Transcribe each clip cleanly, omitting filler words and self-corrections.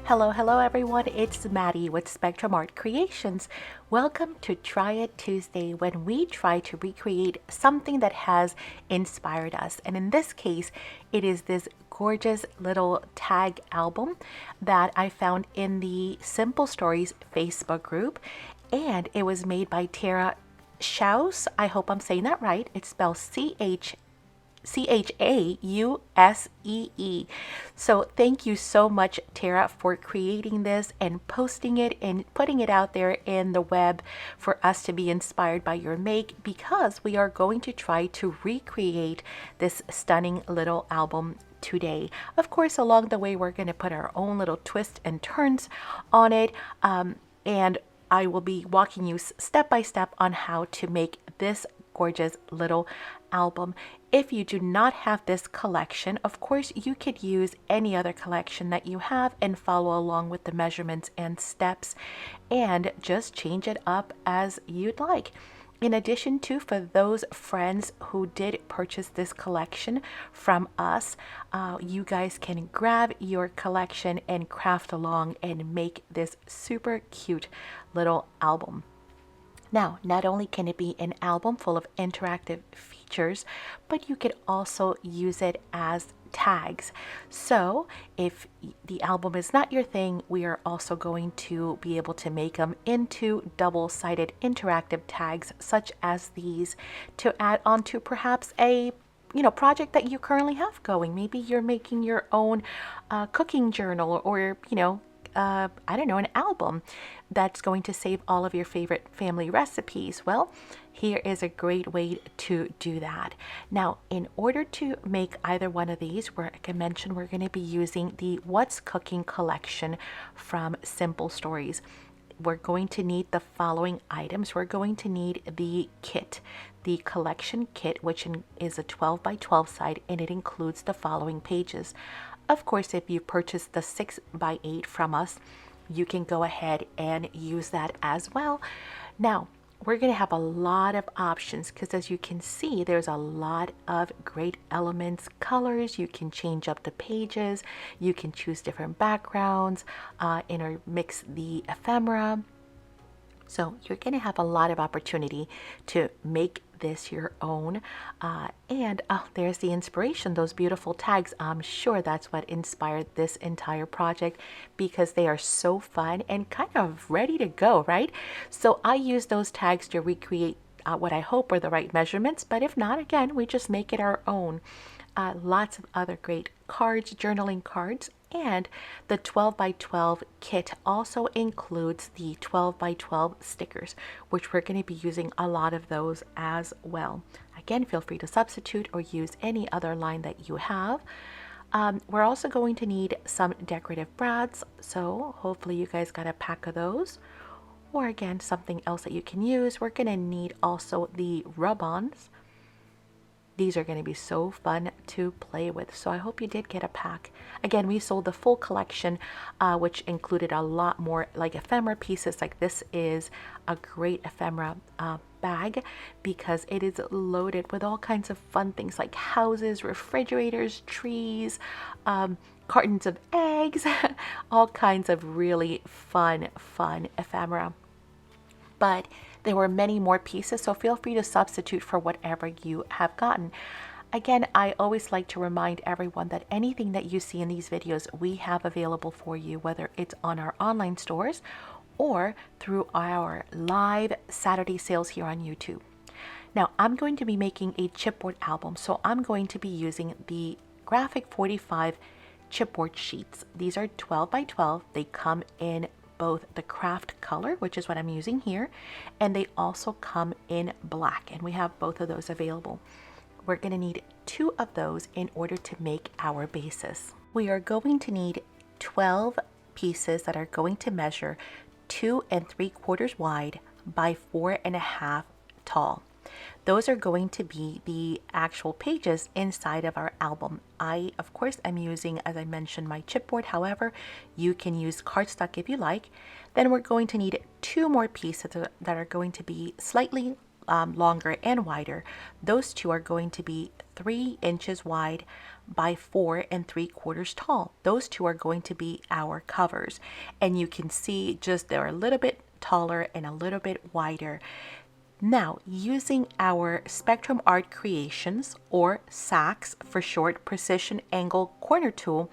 Hello everyone, it's Maddie with Spectrum Art Creations. Welcome to Try It Tuesday, when we try to recreate something that has inspired us. And in this case, it is this gorgeous little tag album that I found in the Simple Stories Facebook group. And it was made by Tara Schaus. I hope I'm saying that right. It's spelled Chausee. So thank you so much, Tara, for creating this and posting it and putting it out there in the web for us to be inspired by your make, because we are going to try to recreate this stunning little album today. Of course, along the way, we're going to put our own little twists and turns on it. And I will be walking you step by step on how to make this gorgeous little album. If you do not have this collection, of course, you could use any other collection that you have and follow along with the measurements and steps and just change it up as you'd like. In addition to, for those friends who did purchase this collection from us, you guys can grab your collection and craft along and make this super cute little album. Now, not only can it be an album full of interactive features, but you could also use it as tags. So if the album is not your thing, we are also going to be able to make them into double-sided interactive tags such as these to add on to perhaps a project that you currently have going. Maybe you're making your own cooking journal, or I don't know, an album that's going to save all of your favorite family recipes. Well, here is a great way to do that. Now, in order to make either one of these, like I mentioned, we're going to be using the What's Cooking collection from Simple Stories. We're going to need the following items. We're going to need the kit, the collection kit, which is a 12 by 12 side, and it includes the following pages. Of course, if you purchase the 6 by 8 from us, you can go ahead and use that as well. Now, we're going to have a lot of options because, as you can see, there's a lot of great elements, colors. You can change up the pages. You can choose different backgrounds, intermix the ephemera. So you're going to have a lot of opportunity to make this your own. And there's the inspiration, those beautiful tags. I'm sure that's what inspired this entire project, because they are so fun and kind of ready to go, right? So I use those tags to recreate what I hope are the right measurements. But if not, again, we just make it our own. Lots of other great cards, journaling cards. And the 12 by 12 kit also includes the 12 by 12 stickers, which we're going to be using a lot of those as well. Again, feel free to substitute or use any other line that you have. We're also going to need some decorative brads, so hopefully you guys got a pack of those. Or again, something else that you can use. We're going to need also the rub-ons. These are going to be so fun to play with. So I hope you did get a pack. Again, we sold the full collection, which included a lot more like ephemera pieces. Like this is a great ephemera bag because it is loaded with all kinds of fun things like houses, refrigerators, trees, cartons of eggs, all kinds of really fun ephemera. But there were many more pieces, so feel free to substitute for whatever you have gotten. Again, I always like to remind everyone that anything that you see in these videos, we have available for you, whether it's on our online stores or through our live Saturday sales here on YouTube. Now, I'm going to be making a chipboard album, so I'm going to be using the Graphic 45 chipboard sheets. These are 12 by 12. They come in both the craft color, which is what I'm using here, and they also come in black, and we have both of those available. We're going to need 2 of those in order to make our basis. We are going to need 12 pieces that are going to measure 2 3/4 wide by 4.5 tall. Those are going to be the actual pages inside of our album. I, of course, am using, as I mentioned, my chipboard. However, you can use cardstock if you like. Then we're going to need 2 more pieces that are going to be slightly longer and wider. Those two are going to be 3 inches wide by 4 3/4 tall. Those two are going to be our covers. And you can see just they're a little bit taller and a little bit wider. Now, using our Spectrum Art Creations, or SACs for short, precision angle corner tool,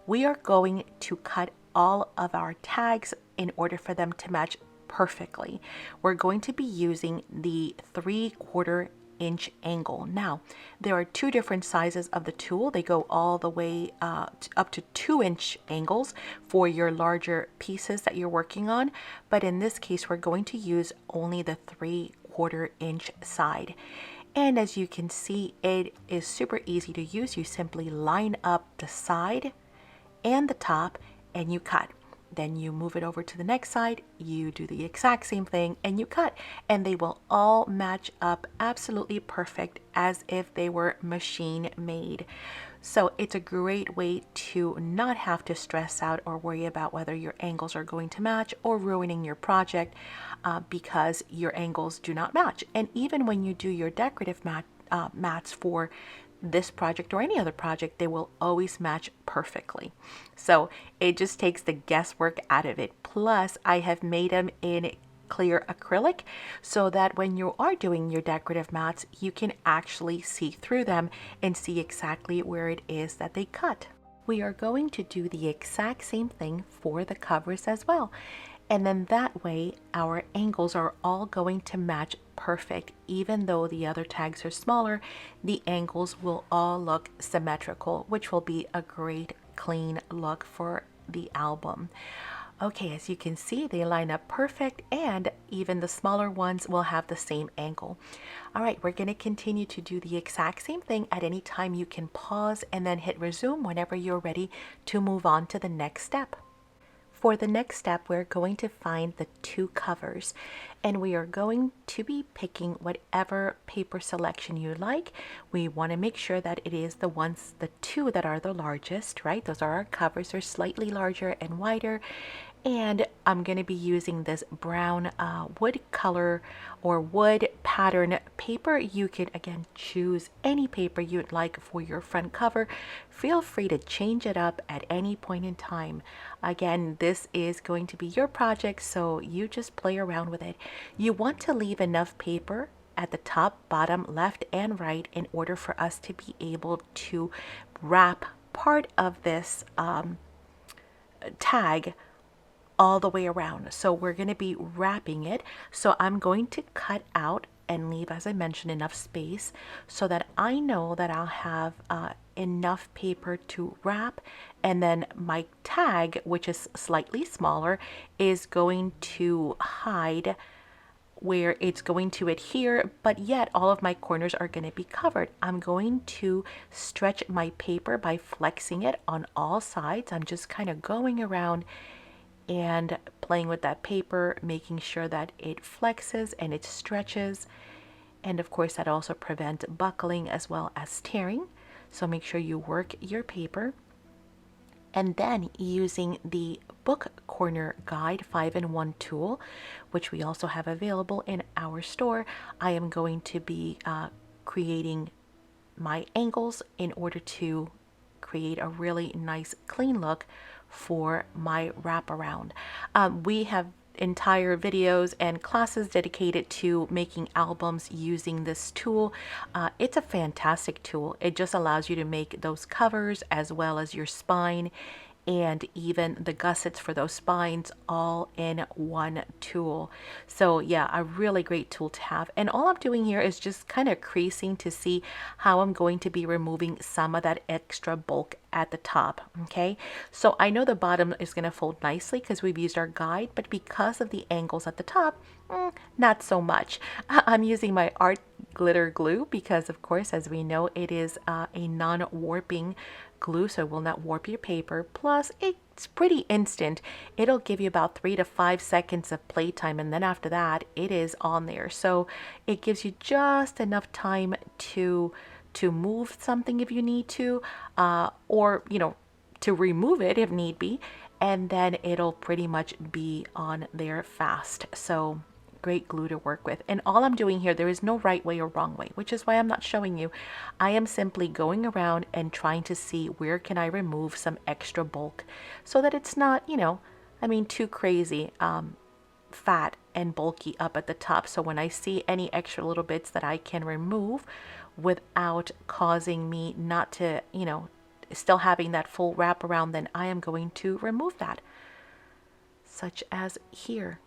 we are going to cut all of our tags in order for them to match perfectly. We're going to be using the 3/4 inch angle. Now, there are two different sizes of the tool. They go all the way up to 2-inch angles for your larger pieces that you're working on. But in this case, we're going to use only the 3/4 inch side. And as you can see, it is super easy to use. You simply line up the side and the top and you cut. Then you move it over to the next side, you do the exact same thing and you cut, and they will all match up absolutely perfect as if they were machine made. So it's a great way to not have to stress out or worry about whether your angles are going to match or ruining your project because your angles do not match. And even when you do your decorative mats for this project or any other project, they will always match perfectly. So it just takes the guesswork out of it. Plus, I have made them in clear acrylic so that when you are doing your decorative mats, you can actually see through them and see exactly where it is that they cut. We are going to do the exact same thing for the covers as well. And then that way, our angles are all going to match perfect. Even though the other tags are smaller, the angles will all look symmetrical, which will be a great clean look for the album. Okay, as you can see, they line up perfect, and even the smaller ones will have the same angle. All right, we're going to continue to do the exact same thing. At any time, you can pause and then hit resume whenever you're ready to move on to the next step. For the next step, we're going to find the two covers, and we are going to be picking whatever paper selection you like. We want to make sure that it is the two that are the largest, right? Those are our covers. They're slightly larger and wider. And I'm going to be using this brown wood color or wood pattern paper. You can again choose any paper you'd like for your front cover. Feel free to change it up at any point in time. Again, this is going to be your project, so you just play around with it. You want to leave enough paper at the top, bottom, left, and right in order for us to be able to wrap part of this tag all the way around. So we're going to be wrapping it. So I'm going to cut out and leave, as I mentioned, enough space so that I know that I'll have enough paper to wrap. And then my tag, which is slightly smaller, is going to hide where it's going to adhere, but yet all of my corners are going to be covered. I'm going to stretch my paper by flexing it on all sides. I'm just kind of going around and playing with that paper, making sure that it flexes and it stretches. And of course, that also prevents buckling as well as tearing. So make sure you work your paper. And then using the Book Corner Guide 5-in-1 tool, which we also have available in our store, I am going to be creating my angles in order to create a really nice clean look for my wraparound. We have entire videos and classes dedicated to making albums using this tool. It's a fantastic tool. It just allows you to make those covers as well as your spine and even the gussets for those spines all in one tool. So yeah, a really great tool to have. And all I'm doing here is just kind of creasing to see how I'm going to be removing some of that extra bulk at the top. Okay, so I know the bottom is going to fold nicely because we've used our guide, but because of the angles at the top, not so much. I'm using my art glitter glue because, of course, as we know, it is a non-warping glue, so it will not warp your paper. Plus, it's pretty instant. It'll give you about 3 to 5 seconds of playtime, and then after that, it is on there. So it gives you just enough time to move something if you need to, or to remove it if need be, and then it'll pretty much be on there fast. So great glue to work with. And all I'm doing here, there is no right way or wrong way, which is why I'm not showing you. I am simply going around and trying to see where can I remove some extra bulk so that it's not, you know, I mean, too crazy fat and bulky up at the top. So when I see any extra little bits that I can remove without causing me not to, you know, still having that full wrap around, then I am going to remove that, such as here.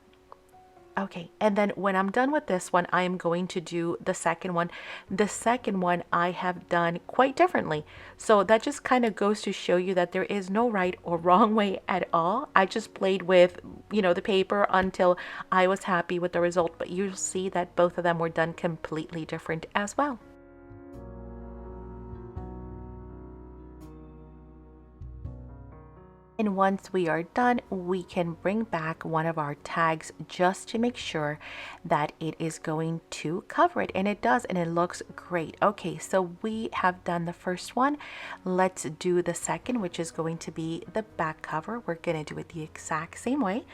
Okay, and then when I'm done with this one, I am going to do the second one. The second one I have done quite differently. So that just kind of goes to show you that there is no right or wrong way at all. I just played with, you know, the paper until I was happy with the result, but you'll see that both of them were done completely different as well. And once we are done, we can bring back one of our tags just to make sure that it is going to cover it. And it does, and it looks great. Okay, so we have done the first one. Let's do the second, which is going to be the back cover. We're going to do it the exact same way.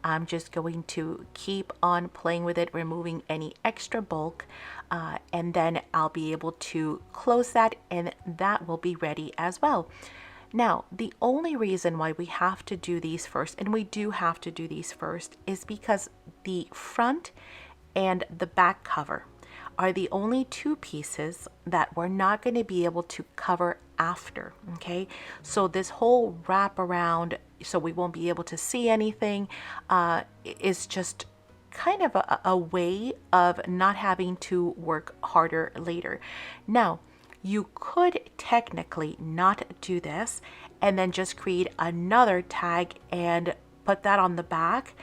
I'm just going to keep on playing with it, removing any extra bulk, and then I'll be able to close that, and that will be ready as well. Now, the only reason why we have to do these first, and we do have to do these first, is because the front and the back cover are the only two pieces that we're not going to be able to cover after, okay? So this whole wrap around, so we won't be able to see anything, is just kind of a way of not having to work harder later. Now, you could technically not do this and then just create another tag and put that on the back,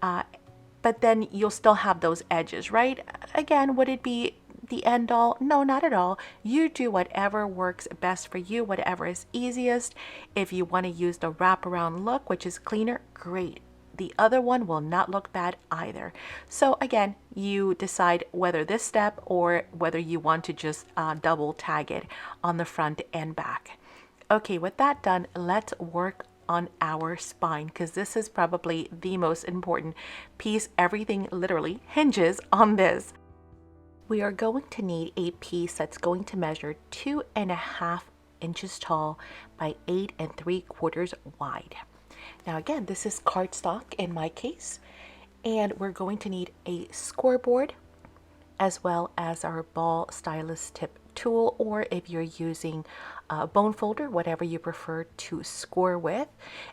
but then you'll still have those edges, right? Again, would it be the end all? No, not at all. You do whatever works best for you, whatever is easiest. If you want to use the wraparound look, which is cleaner, great. The other one will not look bad either. So again, you decide whether this step or whether you want to just double tag it on the front and back. Okay, with that done, let's work on our spine, because this is probably the most important piece. Everything literally hinges on this. We are going to need a piece that's going to measure 2.5 inches tall by 8 3/4 wide. Now again, this is cardstock in my case, and we're going to need a scoreboard as well as our ball stylus tip tool, or if you're using a bone folder, whatever you prefer to score with.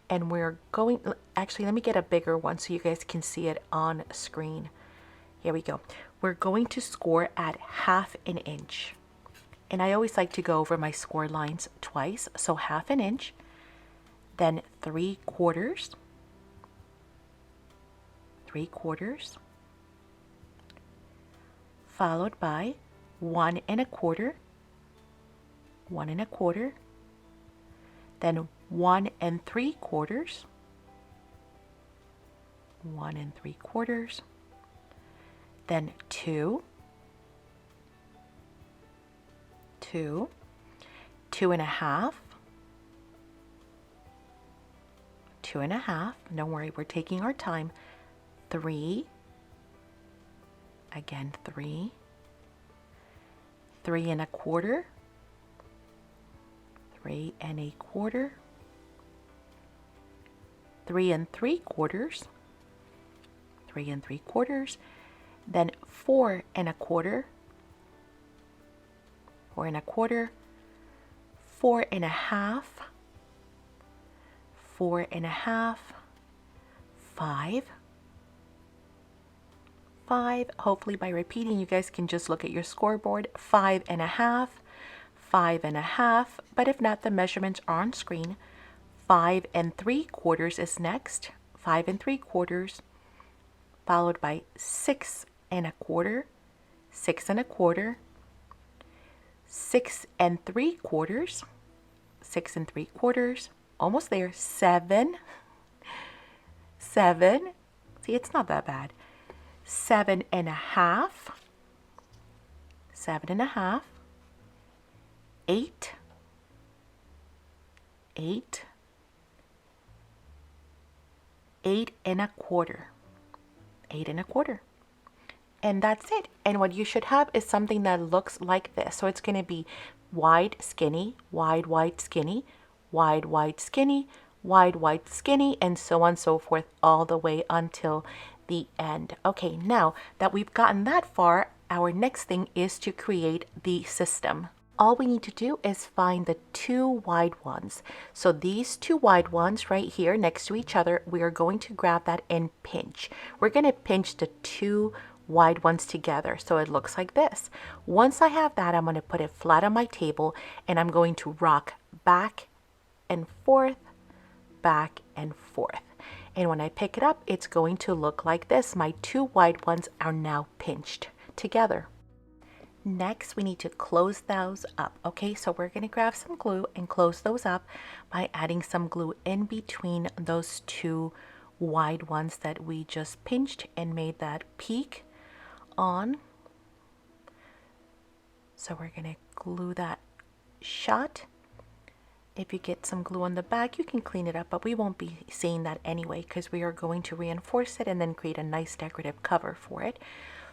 And we're going, actually let me get a bigger one so you guys can see it on screen. Here we go. We're going to score at 1/2 inch. And I always like to go over my score lines twice, so 1/2 inch. Then 3/4, followed by 1 1/4, then 1 3/4, 1 3/4, then 2, 2.5, 2.5, don't worry, we're taking our time, 3, again 3, 3 1/4, 3 1/4, 3 3/4, 3 3/4, then 4 1/4, 4 1/4, 4.5, 4.5, 5, 5. Hopefully by repeating, you guys can just look at your scoreboard. 5.5, 5.5. But if not, the measurements are on screen. 5 3/4 is next. 5 3/4, followed by 6 1/4, 6 1/4, 6 3/4, 6 3/4. Almost there. 7, 7. See, it's not that bad. 7.5, 7.5, 8, 8, 8 1/4, 8 1/4. And that's it. And what you should have is something that looks like this. So it's going to be wide, skinny, wide, wide, skinny, wide, wide, skinny, wide, wide, skinny, and so on and so forth all the way until the end. Okay, now that we've gotten that far, our next thing is to create the system. All we need to do is find the two wide ones. So these two wide ones right here next to each other, we are going to grab that and pinch. We're going to pinch the two wide ones together so it looks like this. Once I have that, I'm going to put it flat on my table and I'm going to rock back and forth, back and forth. And when I pick it up, it's going to look like this. My two wide ones are now pinched together. Next, we need to close those up. Okay, so we're going to grab some glue and close those up by adding some glue in between those two wide ones that we just pinched and made that peak on. So we're going to glue that shut. If you get some glue on the back, you can clean it up, but we won't be seeing that anyway because we are going to reinforce it and then create a nice decorative cover for it.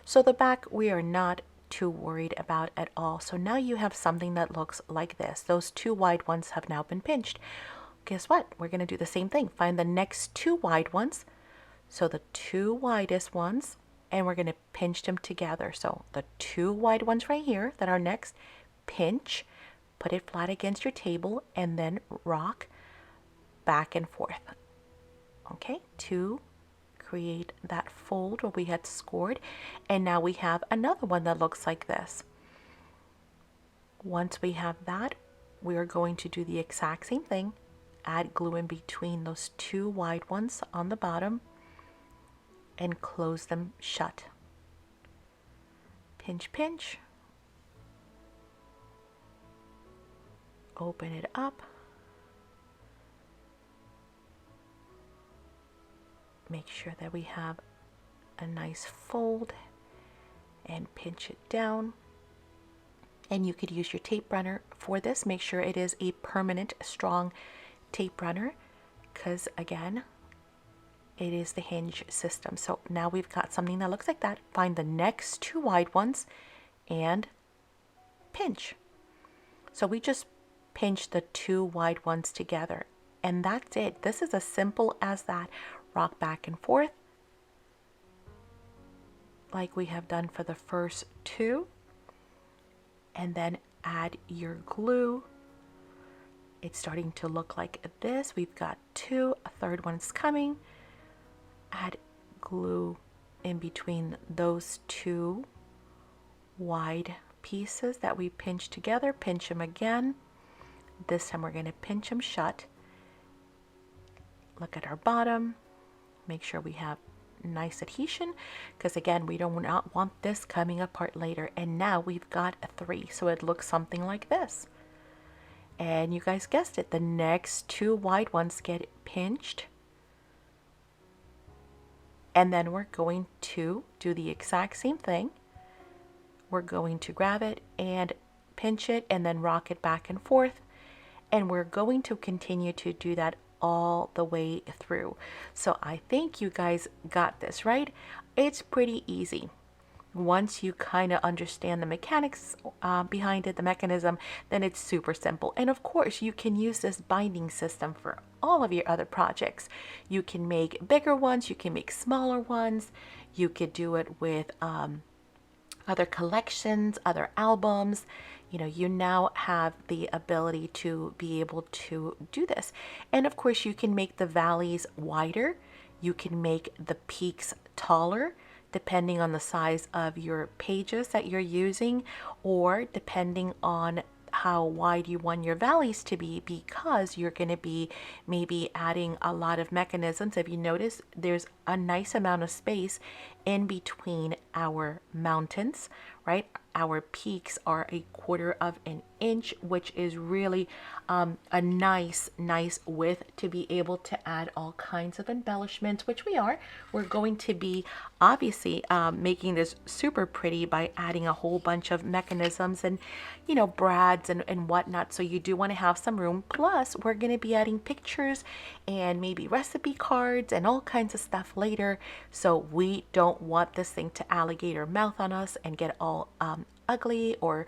So the back we are not too worried about at all. So now you have something that looks like this. Those two wide ones have now been pinched. Guess what? We're going to do the same thing. Find the next two wide ones. So the two widest ones, and we're going to pinch them together. So the two wide ones right here that are next, pinch, put it flat against your table, and then rock back and forth. Okay, two, create that fold where we had scored, and now we have another one that looks like this. Once we have that, we are going to do the exact same thing. Add glue in between those two wide ones on the bottom and close them shut. Pinch, pinch. Open it up. Make sure that we have a nice fold and pinch it down. And you could use your tape runner for this. Make sure it is a permanent, strong tape runner because, again, it is the hinge system. So now we've got something that looks like that. Find the next two wide ones and pinch. So we just pinch the two wide ones together. And that's it. This is as simple as that. Rock back and forth like we have done for the first two, and then add your glue. It's starting to look like this. We've got two, a third one's coming. Add glue in between those two wide pieces that we pinched together. Pinch them again. This time we're going to pinch them shut. Look at our bottom. Make sure we have nice adhesion because, again, we do not want this coming apart later. And now we've got a three, so it looks something like this. And you guys guessed it, the next two wide ones get pinched. And then we're going to do the exact same thing. We're going to grab it and pinch it and then rock it back and forth. And we're going to continue to do that all the way through. So I think you guys got this, right? It's pretty easy. Once you kind of understand the mechanics behind it, the mechanism, then it's super simple. And of course, you can use this binding system for all of your other projects. You can make bigger ones, you can make smaller ones, you could do it with other collections, other albums. You know, you now have the ability to be able to do this. And of course, you can make the valleys wider. You can make the peaks taller, depending on the size of your pages that you're using, or depending on how wide you want your valleys to be, because you're going to be maybe adding a lot of mechanisms. If you notice, there's a nice amount of space in between our mountains right? Our peaks are 1/4 of an inch, which is really a nice width to be able to add all kinds of embellishments, which we are. We're going to be obviously making this super pretty by adding a whole bunch of mechanisms and, you know, brads and whatnot. So you do want to have some room. Plus, we're going to be adding pictures and maybe recipe cards and all kinds of stuff later. So we don't want this thing to alligator mouth on us and get all ugly or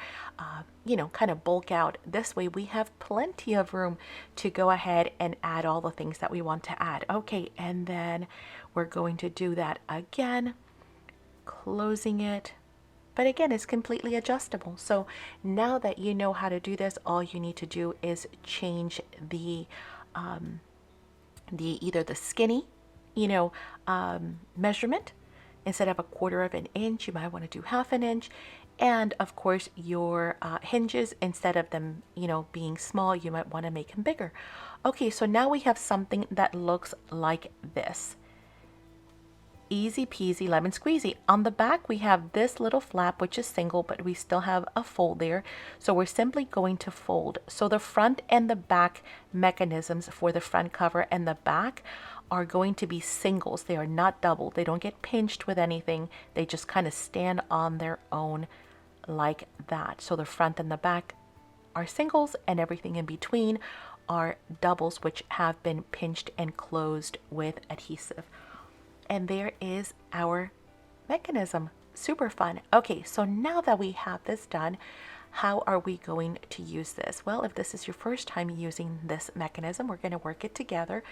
you know, kind of bulk out. This way we have plenty of room to go ahead and add all the things that we want to add. Okay, and then we're going to do that again, closing it. But again, it's completely adjustable. So now that you know how to do this, all you need to do is change the either the skinny, you know, measurement. Instead of 1/4 of an inch, you might want to do 1/2 an inch. And of course, your hinges, instead of them, you know, being small, you might want to make them bigger. Okay, so now we have something that looks like this. Easy peasy lemon squeezy. On the back, we have this little flap, which is single, but we still have a fold there. So we're simply going to fold. So the front and the back mechanisms for the front cover and the back are going to be singles. They are not double. They don't get pinched with anything. They just kind of stand on their own like that. So the front and the back are singles, and everything in between are doubles, which have been pinched and closed with adhesive. And there is our mechanism. Super fun. Okay, so now that we have this done, how are we going to use this? Well, if this is your first time using this mechanism, we're going to work it together.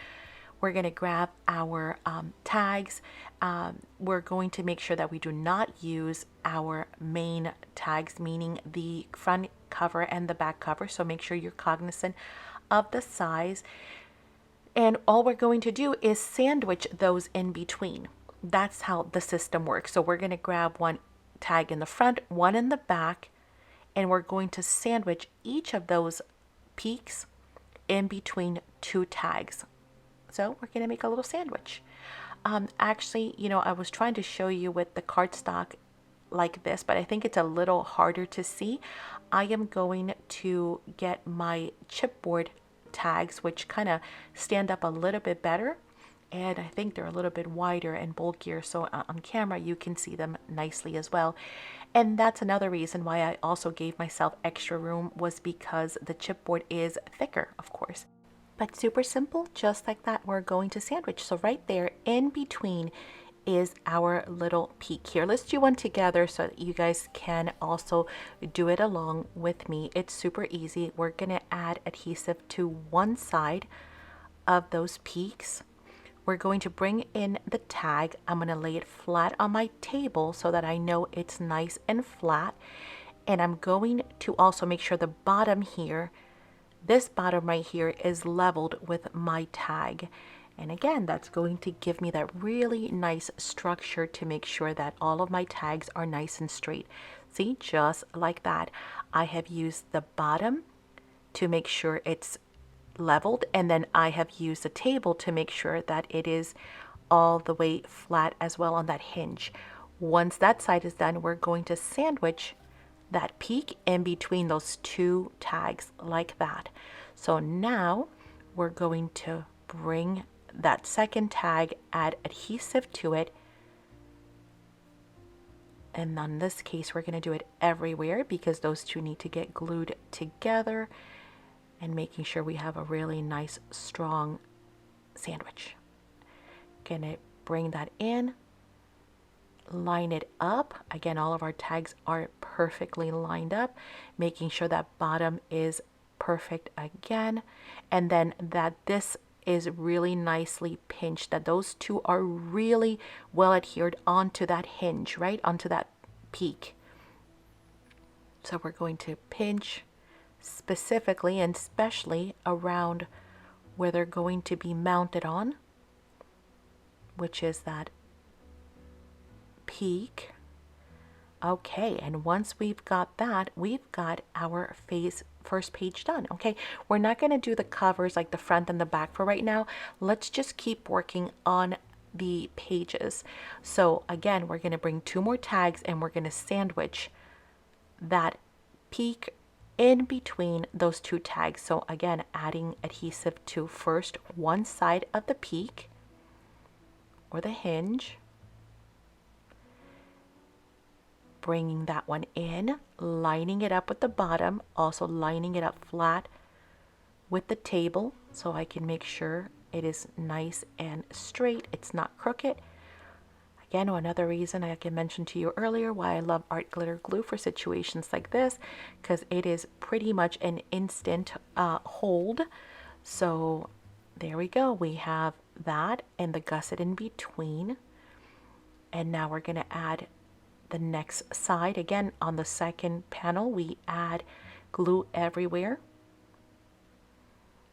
We're going to grab our tags. We're going to make sure that we do not use our main tags, meaning the front cover and the back cover. So make sure you're cognizant of the size. And all we're going to do is sandwich those in between. That's how the system works. So we're going to grab one tag in the front, one in the back, and we're going to sandwich each of those peaks in between 2 tags. So we're going to make a little sandwich. Actually, you know, I was trying to show you with the cardstock like this, but I think it's a little harder to see. I am going to get my chipboard tags, which kind of stand up a little bit better, and I think they're a little bit wider and bulkier, so on camera you can see them nicely as well. And that's another reason why I also gave myself extra room, was because the chipboard is thicker, of course. But super simple, just like that, we're going to sandwich. So right there in between is our little peak here. Let's do one together so that you guys can also do it along with me. It's super easy. We're going to add adhesive to one side of those peaks. We're going to bring in the tag. I'm going to lay it flat on my table so that I know it's nice and flat. And I'm going to also make sure the bottom here, this bottom right here, is leveled with my tag. And again, that's going to give me that really nice structure to make sure that all of my tags are nice and straight. See, just like that. I have used the bottom to make sure it's leveled, and then I have used the table to make sure that it is all the way flat as well on that hinge. Once that side is done, we're going to sandwich that peak in between those 2 tags like that. So now we're going to bring that second tag, add adhesive to it, and in this case we're going to do it everywhere because those 2 need to get glued together, and making sure we have a really nice strong sandwich. Gonna bring that in, line it up. Again, all of our tags are perfectly lined up, making sure that bottom is perfect again, and then that this is really nicely pinched, that those 2 are really well adhered onto that hinge, right onto that peak. So we're going to pinch specifically and especially around where they're going to be mounted on, which is that peak. Okay, and once we've got that, we've got our first page done. Okay, we're not going to do the covers like the front and the back for right now. Let's just keep working on the pages. So again, we're going to bring 2 more tags and we're going to sandwich that peak in between those two tags. So again, adding adhesive to first one side of the peak or the hinge, bringing that one in, lining it up with the bottom, also lining it up flat with the table so I can make sure it is nice and straight, it's not crooked. Again, another reason I can mention to you earlier why I love art glitter glue for situations like this, because it is pretty much an instant hold. So there we go, we have that and the gusset in between. And now we're going to add the next side. Again, on the second panel, we add glue everywhere.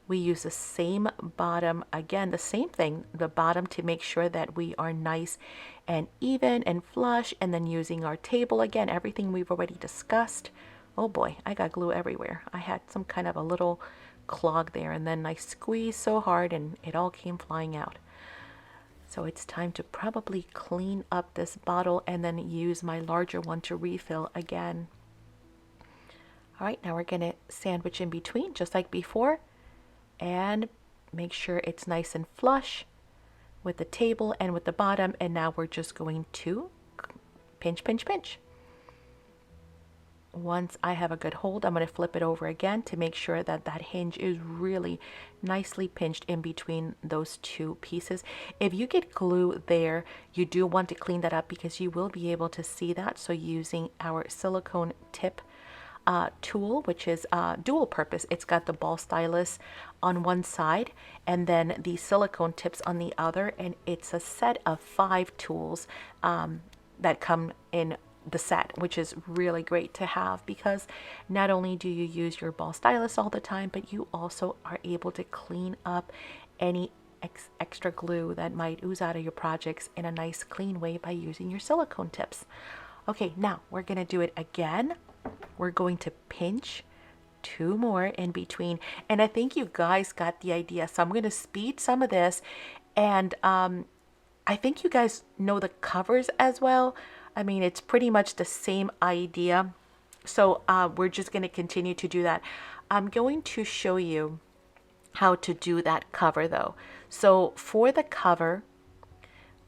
We use the same bottom, again, the same thing, the bottom to make sure that we are nice and even and flush, and then using our table, again, everything we've already discussed. Oh boy, I got glue everywhere. I had some kind of a little clog there, and then I squeezed so hard and it all came flying out. So it's time to probably clean up this bottle and then use my larger one to refill again. All right, now we're gonna sandwich in between just like before, and make sure it's nice and flush with the table and with the bottom. And now we're just going to pinch, pinch, pinch. Once I have a good hold, I'm going to flip it over again to make sure that that hinge is really nicely pinched in between those two pieces. If you get glue there, you do want to clean that up because you will be able to see that. So using our silicone tip tool, which is dual purpose. It's got the ball stylus on one side and then the silicone tips on the other, and it's a set of 5 tools that come in the set, which is really great to have because not only do you use your ball stylus all the time, but you also are able to clean up any extra glue that might ooze out of your projects in a nice clean way by using your silicone tips. Okay, now we're going to do it again. We're going to pinch 2 more in between, and I think you guys got the idea. So I'm going to speed some of this, and I think you guys know the covers as well. I mean, it's pretty much the same idea. So we're just going to continue to do that. I'm going to show you how to do that cover though. So for the cover,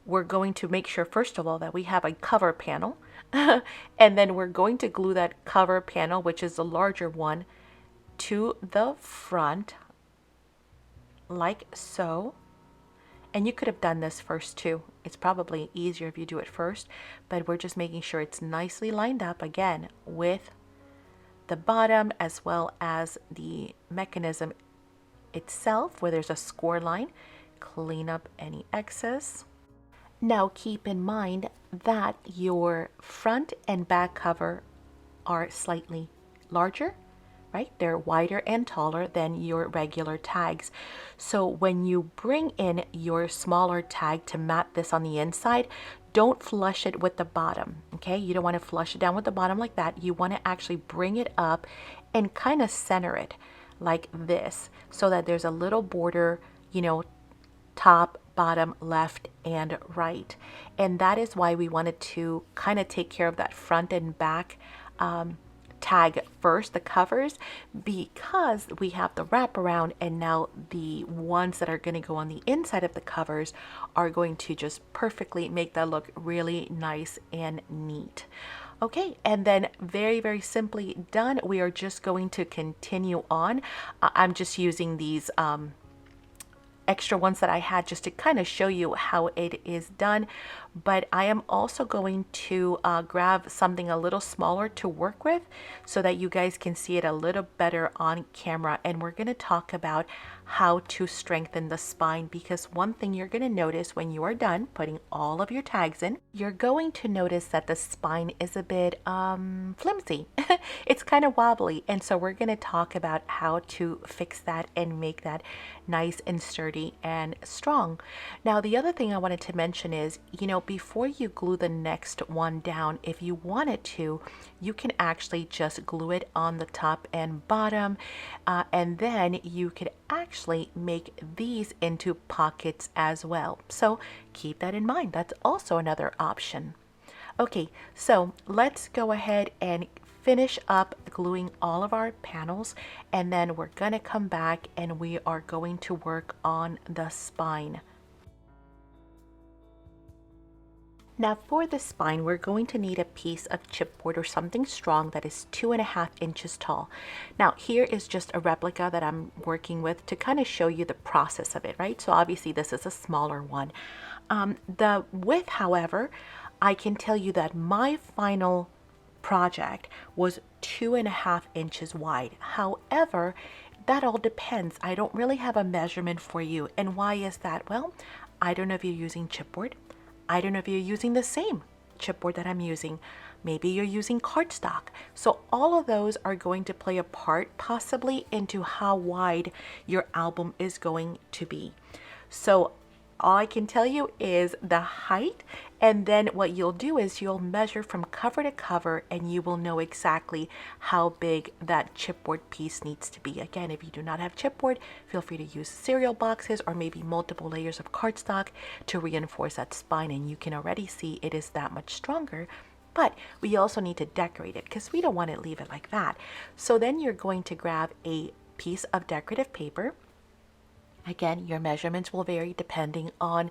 we're going to make sure, first of all, that we have a cover panel. And then we're going to glue that cover panel, which is the larger one, to the front, like so. And you could have done this first too. It's probably easier if you do it first, but we're just making sure it's nicely lined up again with the bottom as well as the mechanism itself, where there's a score line. Clean up any excess. Now keep in mind that your front and back cover are slightly larger, right? They're wider and taller than your regular tags. So when you bring in your smaller tag to mat this on the inside, don't flush it with the bottom, okay? You don't want to flush it down with the bottom like that. You want to actually bring it up and kind of center it like this so that there's a little border, you know, top, bottom, left, and right. And that is why we wanted to kind of take care of that front and back tag first, the covers, because we have the wraparound, and now the ones that are going to go on the inside of the covers are going to just perfectly make that look really nice and neat. Okay, and then very, very simply done. We are just going to continue on. I'm just using these extra ones that I had just to kind of show you how it is done, but I am also going to grab something a little smaller to work with so that you guys can see it a little better on camera. And we're going to talk about how to strengthen the spine, because one thing you're going to notice when you are done putting all of your tags in, you're going to notice that the spine is a bit flimsy. It's kind of wobbly, and so we're going to talk about how to fix that and make that nice and sturdy and strong. Now, the other thing I wanted to mention is, you know, before you glue the next one down, if you wanted to, you can actually just glue it on the top and bottom, and then you could actually make these into pockets as well. So keep that in mind. That's also another option. Okay, so let's go ahead and finish up gluing all of our panels, and then we're gonna come back and we are going to work on the spine. Now for the spine, we're going to need a piece of chipboard or something strong that is 2.5 inches tall. Now here is just a replica that I'm working with to kind of show you the process of it, right? So obviously this is a smaller one. The width, however, I can tell you that my final project was 2.5 inches wide. However, that all depends. I don't really have a measurement for you. And why is that? Well, I don't know if you're using chipboard. I don't know if you're using the same chipboard that I'm using. Maybe you're using cardstock. So all of those are going to play a part possibly into how wide your album is going to be. So all I can tell you is the height, and then what you'll do is you'll measure from cover to cover and you will know exactly how big that chipboard piece needs to be. Again, if you do not have chipboard, feel free to use cereal boxes or maybe multiple layers of cardstock to reinforce that spine, and you can already see it is that much stronger. But we also need to decorate it because we don't want to leave it like that. So then you're going to grab a piece of decorative paper. Again, your measurements will vary depending on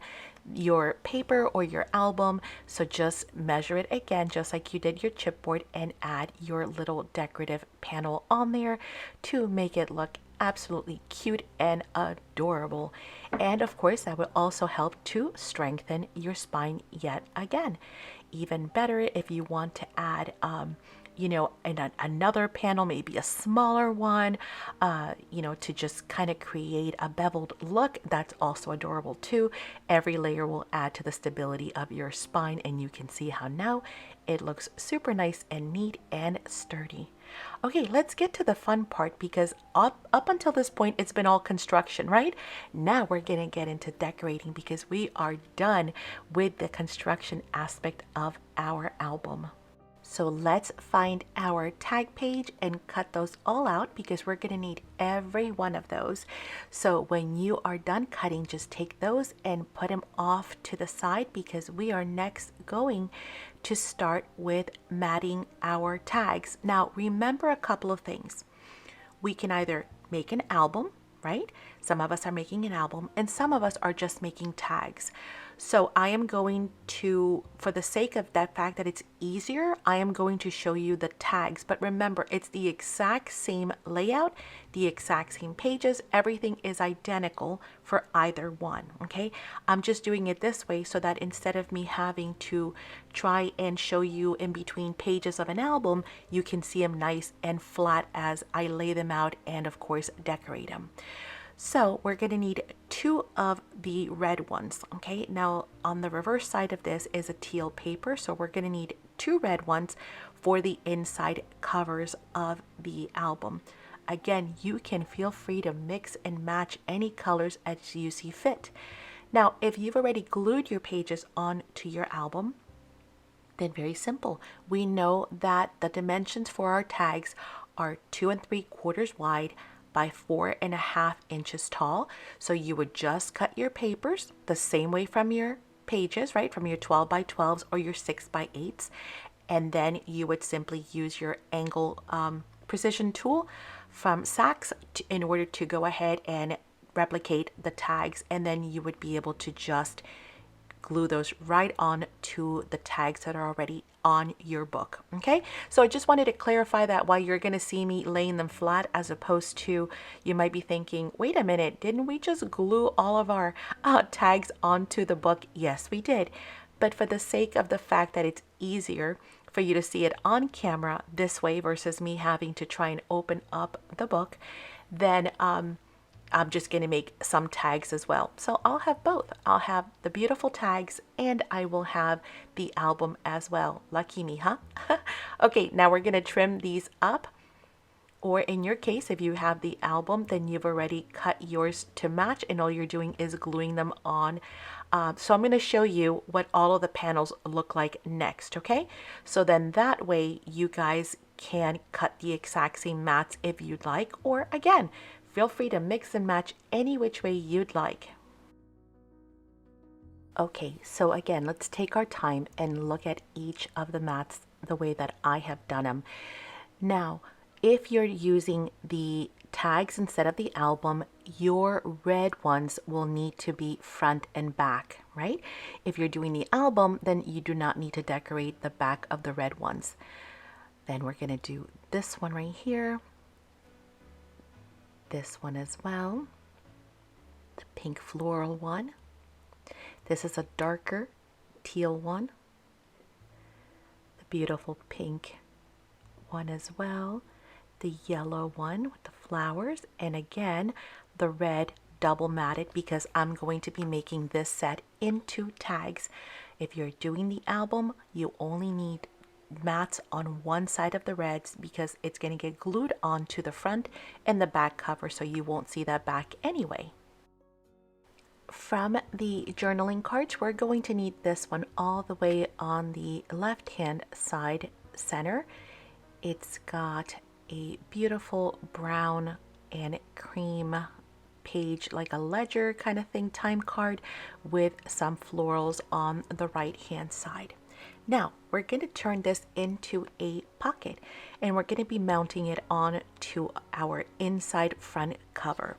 your paper or your album. So just measure it again, just like you did your chipboard, and add your little decorative panel on there to make it look absolutely cute and adorable. And of course, that will also help to strengthen your spine yet again. Even better if you want to add another panel, maybe a smaller one, to just kind of create a beveled look. That's also adorable too. Every layer will add to the stability of your spine, and you can see how now it looks super nice and neat and sturdy. Okay, let's get to the fun part, because up until this point it's been all construction, right? Now we're gonna get into decorating because we are done with the construction aspect of our album. So let's find our tag page and cut those all out because we're going to need every one of those. So when you are done cutting, just take those and put them off to the side because we are next going to start with matting our tags. Now remember a couple of things. We can either make an album, right? Some of us are making an album and some of us are just making tags. So I am going to, for the sake of that fact that it's easier, I am going to show you the tags. But remember, it's the exact same layout, the exact same pages. Everything is identical for either one, okay? I'm just doing it this way so that instead of me having to try and show you in between pages of an album, you can see them nice and flat as I lay them out and of course decorate them. So we're going to need 2 of the red ones, okay? Now on the reverse side of this is a teal paper, so we're going to need 2 red ones for the inside covers of the album. Again, you can feel free to mix and match any colors as you see fit. Now, if you've already glued your pages onto your album, then very simple. We know that the dimensions for our tags are 2 3/4 wide by 4.5 inches tall. So you would just cut your papers the same way from your pages, right? From your 12 by 12s or your 6 by 8s. And then you would simply use your angle precision tool from SACs in order to go ahead and replicate the tags. And then you would be able to just glue those right on to the tags that are already on your book. Okay, so I just wanted to clarify that while you're going to see me laying them flat, as opposed to you might be thinking, wait a minute, didn't we just glue all of our tags onto the book? Yes, we did. But for the sake of the fact that it's easier for you to see it on camera this way versus me having to try and open up the book, then I'm just going to make some tags as well. So I'll have both. I'll have the beautiful tags and I will have the album as well. Lucky me, huh? Okay, now we're going to trim these up. Or in your case, if you have the album, then you've already cut yours to match and all you're doing is gluing them on. So I'm going to show you what all of the panels look like next, okay? So then that way you guys can cut the exact same mats if you'd like, or again, feel free to mix and match any which way you'd like. Okay, so again, let's take our time and look at each of the mats the way that I have done them. Now, if you're using the tags instead of the album, your red ones will need to be front and back, right? If you're doing the album, then you do not need to decorate the back of the red ones. Then we're going to do this one right here, this one as well, the pink floral one. This is a darker teal one, the beautiful pink one as well, the yellow one with the flowers, and again the red double matted because I'm going to be making this set into tags. If you're doing the album, you only need mats on one side of the reds because it's going to get glued onto the front and the back cover, so you won't see that back anyway. From the journaling cards, we're going to need this one all the way on the left hand side center. It's got a beautiful brown and cream page, like a ledger kind of thing, time card with some florals on the right hand side. Now we're going to turn this into a pocket and we're going to be mounting it on to our inside front cover.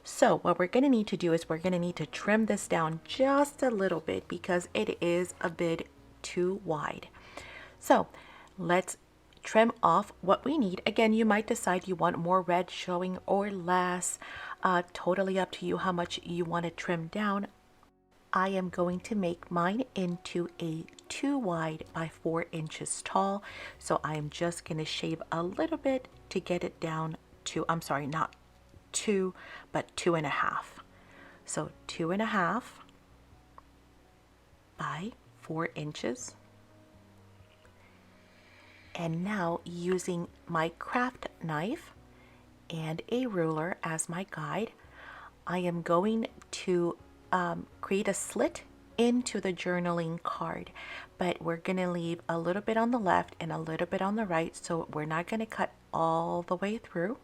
So what we're going to need to do is we're going to need to trim this down just a little bit because it is a bit too wide. So let's trim off what we need. Again, you might decide you want more red showing or less. Totally up to you how much you want to trim down. I am going to make mine into a 2 wide by 4 inches tall. So I am just going to shave a little bit to get it down to, I'm sorry, not 2, but 2.5. So 2.5 by 4 inches. And now, using my craft knife and a ruler as my guide, I am going to create a slit into the journaling card, but we're going to leave a little bit on the left and a little bit on the right, so we're not going to cut all the way through.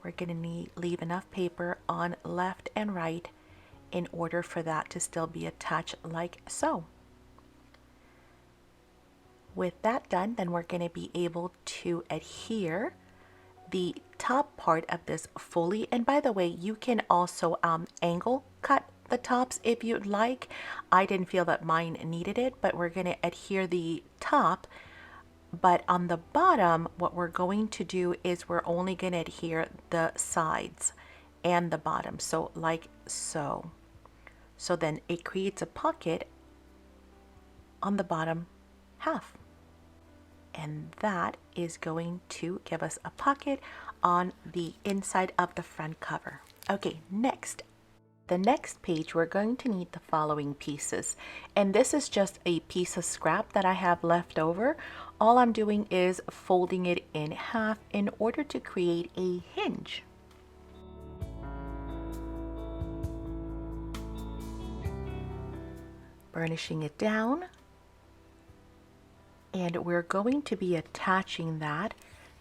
We're going to leave enough paper on left and right in order for that to still be attached like so. With that done, then we're going to be able to adhere the top part of this fully. And by the way, you can also angle cut the tops if you'd like. I didn't feel that mine needed it, but we're going to adhere the top. But on the bottom, what we're going to do is we're only going to adhere the sides and the bottom. So like so. So then it creates a pocket on the bottom half. And that is going to give us a pocket on the inside of the front cover. Okay, next. The next page, we're going to need the following pieces. And this is just a piece of scrap that I have left over. All I'm doing is folding it in half in order to create a hinge. Burnishing it down. And we're going to be attaching that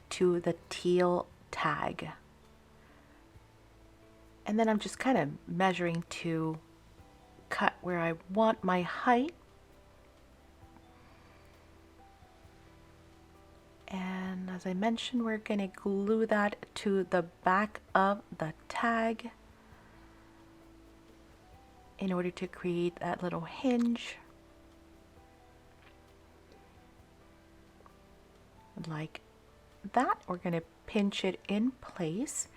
to the teal tag. And then I'm just kind of measuring to cut where I want my height. And as I mentioned, we're going to glue that to the back of the tag in order to create that little hinge. Like that. We're going to pinch it in place,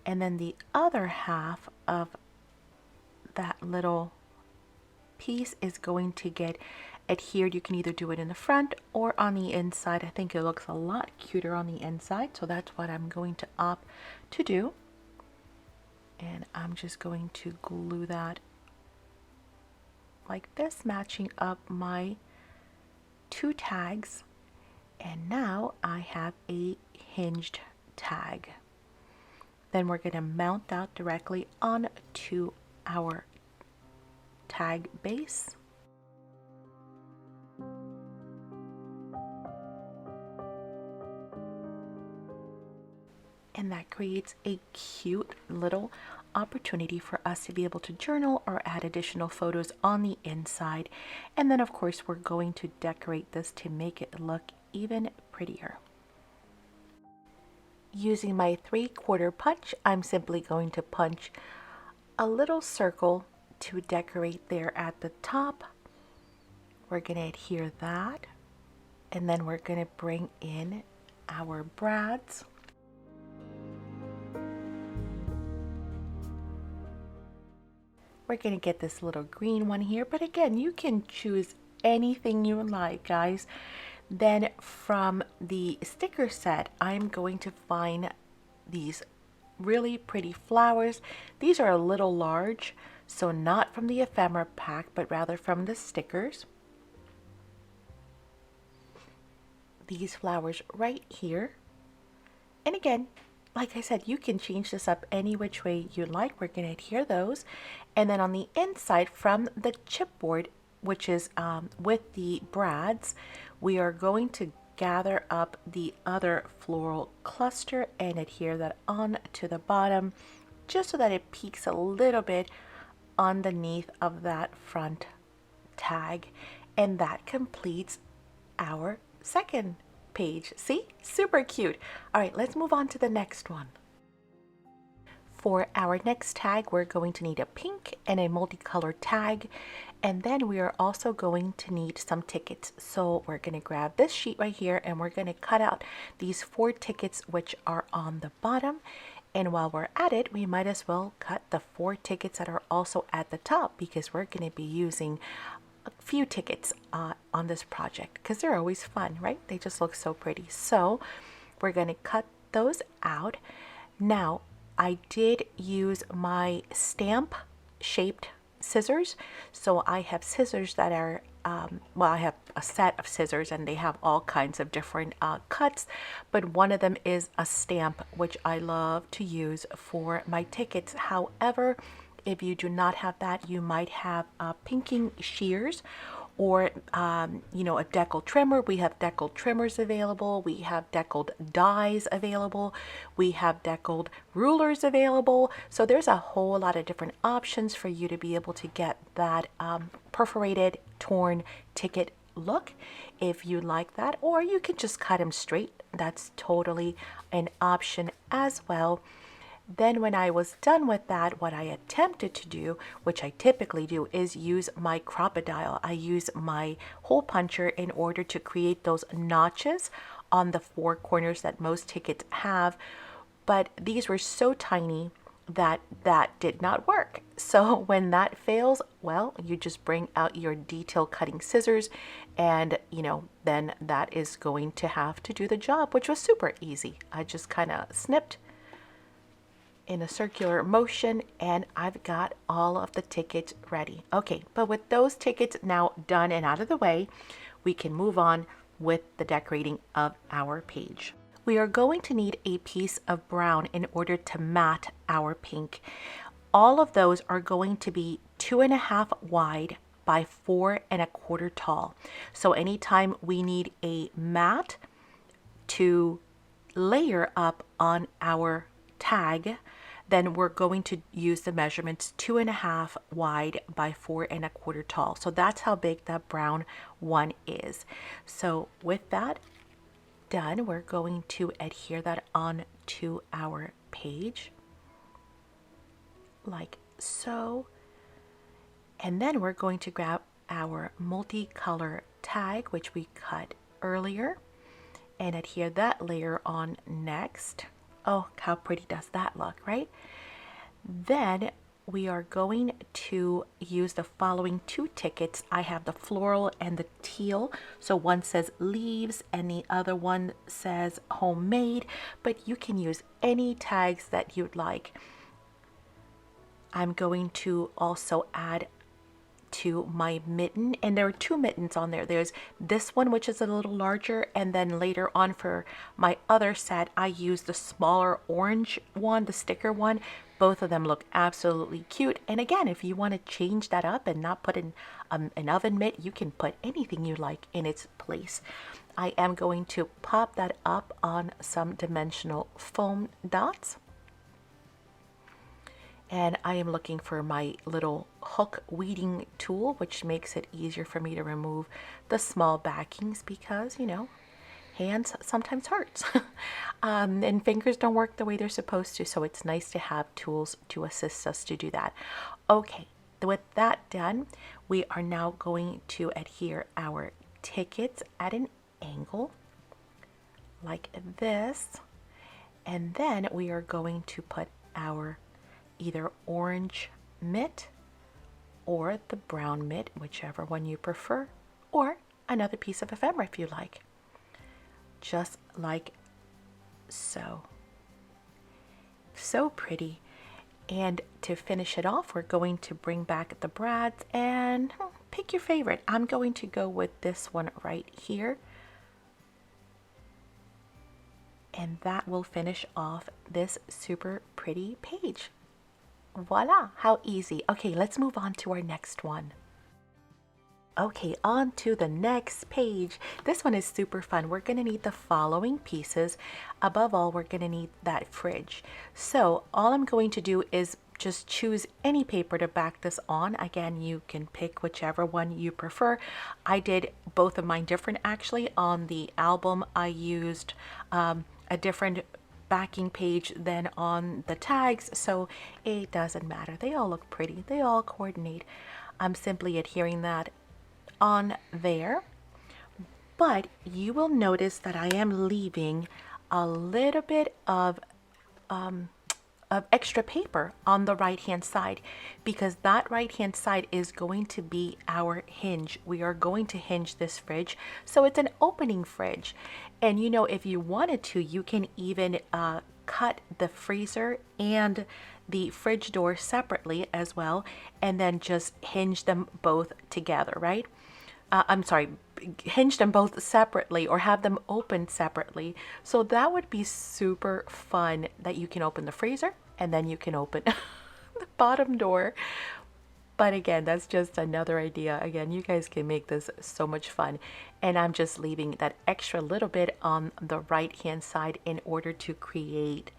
and then the other half of that little piece is going to get adhered. You can either do it in the front or on the inside. I think it looks a lot cuter on the inside, so that's what I'm going to opt to do. And I'm just going to glue that like this, matching up my 2 tags. And now I have a hinged tag. Then we're going to mount that directly onto our tag base. And that creates a cute little opportunity for us to be able to journal or add additional photos on the inside. And then of course we're going to decorate this to make it look even prettier. Using my 3/4 punch, I'm simply going to punch a little circle to decorate there at the top. We're going to adhere that, and then we're going to bring in our brads. We're going to get this little green one here, but again, you can choose anything you like, guys. Then from the sticker set, I'm going to find these really pretty flowers. These are a little large, so not from the ephemera pack, but rather from the stickers. These flowers right here. And again, like I said, you can change this up any which way you like. We're going to adhere those. And then on the inside from the chipboard, which is with the brads, we are going to gather up the other floral cluster and adhere that on to the bottom, just so that it peeks a little bit underneath of that front tag. And that completes our second page. See? Super cute. All right, let's move on to the next one. For our next tag, we're going to need a pink and a multicolored tag, and then we are also going to need some tickets. So we're going to grab this sheet right here, and we're going to cut out these 4 tickets which are on the bottom. And while we're at it, we might as well cut the 4 tickets that are also at the top, because we're going to be using a few tickets on this project, because they're always fun, right? They just look so pretty. So we're going to cut those out. Now, I did use my stamp shaped scissors. So I have scissors that are, well, I have a set of scissors and they have all kinds of different cuts, but one of them is a stamp, which I love to use for my tickets. However, if you do not have that, you might have pinking shears, or you know, a decal trimmer. We have decal trimmers available. We have decaled dies available. We have decaled rulers available. So there's a whole lot of different options for you to be able to get that perforated, torn ticket look if you like that, or you can just cut them straight. That's totally an option as well. Then when I was done with that, what I attempted to do, which I typically do, is use my crocodile. I use my hole puncher in order to create those notches on the 4 corners that most tickets have. But these were so tiny that did not work. So when that fails, well, you just bring out your detail cutting scissors, and you know, then that is going to have to do the job, which was super easy. I just kind of snipped in a circular motion, and I've got all of the tickets ready. Okay, but with those tickets now done and out of the way, we can move on with the decorating of our page. We are going to need a piece of brown in order to mat our pink. All of those are going to be 2.5 wide by 4.25 tall. So anytime we need a mat to layer up on our tag, then we're going to use the measurements 2.5 wide by 4.25 tall. So that's how big that brown one is. So with that done, we're going to adhere that on to our page like so. And then we're going to grab our multicolor tag, which we cut earlier, and adhere that layer on next. Oh, how pretty does that look, right? Then we are going to use the following 2 tickets. I have the floral and the teal. So one says leaves and the other one says homemade, but you can use any tags that you'd like. I'm going to also add to my mitten, and there are 2 mittens on there. There's this one, which is a little larger, and then later on for my other set I use the smaller orange one, the sticker one. Both of them look absolutely cute. And again, if you want to change that up and not put in an oven mitt, you can put anything you like in its place. I am going to pop that up on some dimensional foam dots. And I am looking for my little hook weeding tool, which makes it easier for me to remove the small backings, because, you know, hands sometimes hurts. And fingers don't work the way they're supposed to, so it's nice to have tools to assist us to do that. Okay, with that done, we are now going to adhere our tickets at an angle like this, and then we are going to put our either orange mitt or the brown mitt, whichever one you prefer, or another piece of ephemera if you like, just like so. So pretty. And to finish it off, we're going to bring back the brads and pick your favorite. I'm going to go with this one right here. And that will finish off this super pretty page. Voila, how easy. Okay, let's move on to our next one. Okay, on to the next page. This one is super fun. We're going to need the following pieces. Above all, we're going to need that fridge. So all I'm going to do is just choose any paper to back this on. Again, you can pick whichever one you prefer. I did both of mine different actually. On the album, I used a different backing page than on the tags, so it doesn't matter. They all look pretty. They all coordinate. I'm simply adhering that on there, but you will notice that I am leaving a little bit of extra paper on the right hand side, because that right hand side is going to be our hinge. We are going to hinge this fridge, so it's an opening fridge. And you know, if you wanted to, you can even cut the freezer and the fridge door separately as well, and then just hinge them both together, right? I'm sorry, hinge them both separately or have them open separately. So that would be super fun, that you can open the freezer and then you can open the bottom door. But again, that's just another idea. Again, you guys can make this so much fun. And I'm just leaving that extra little bit on the right hand side in order to create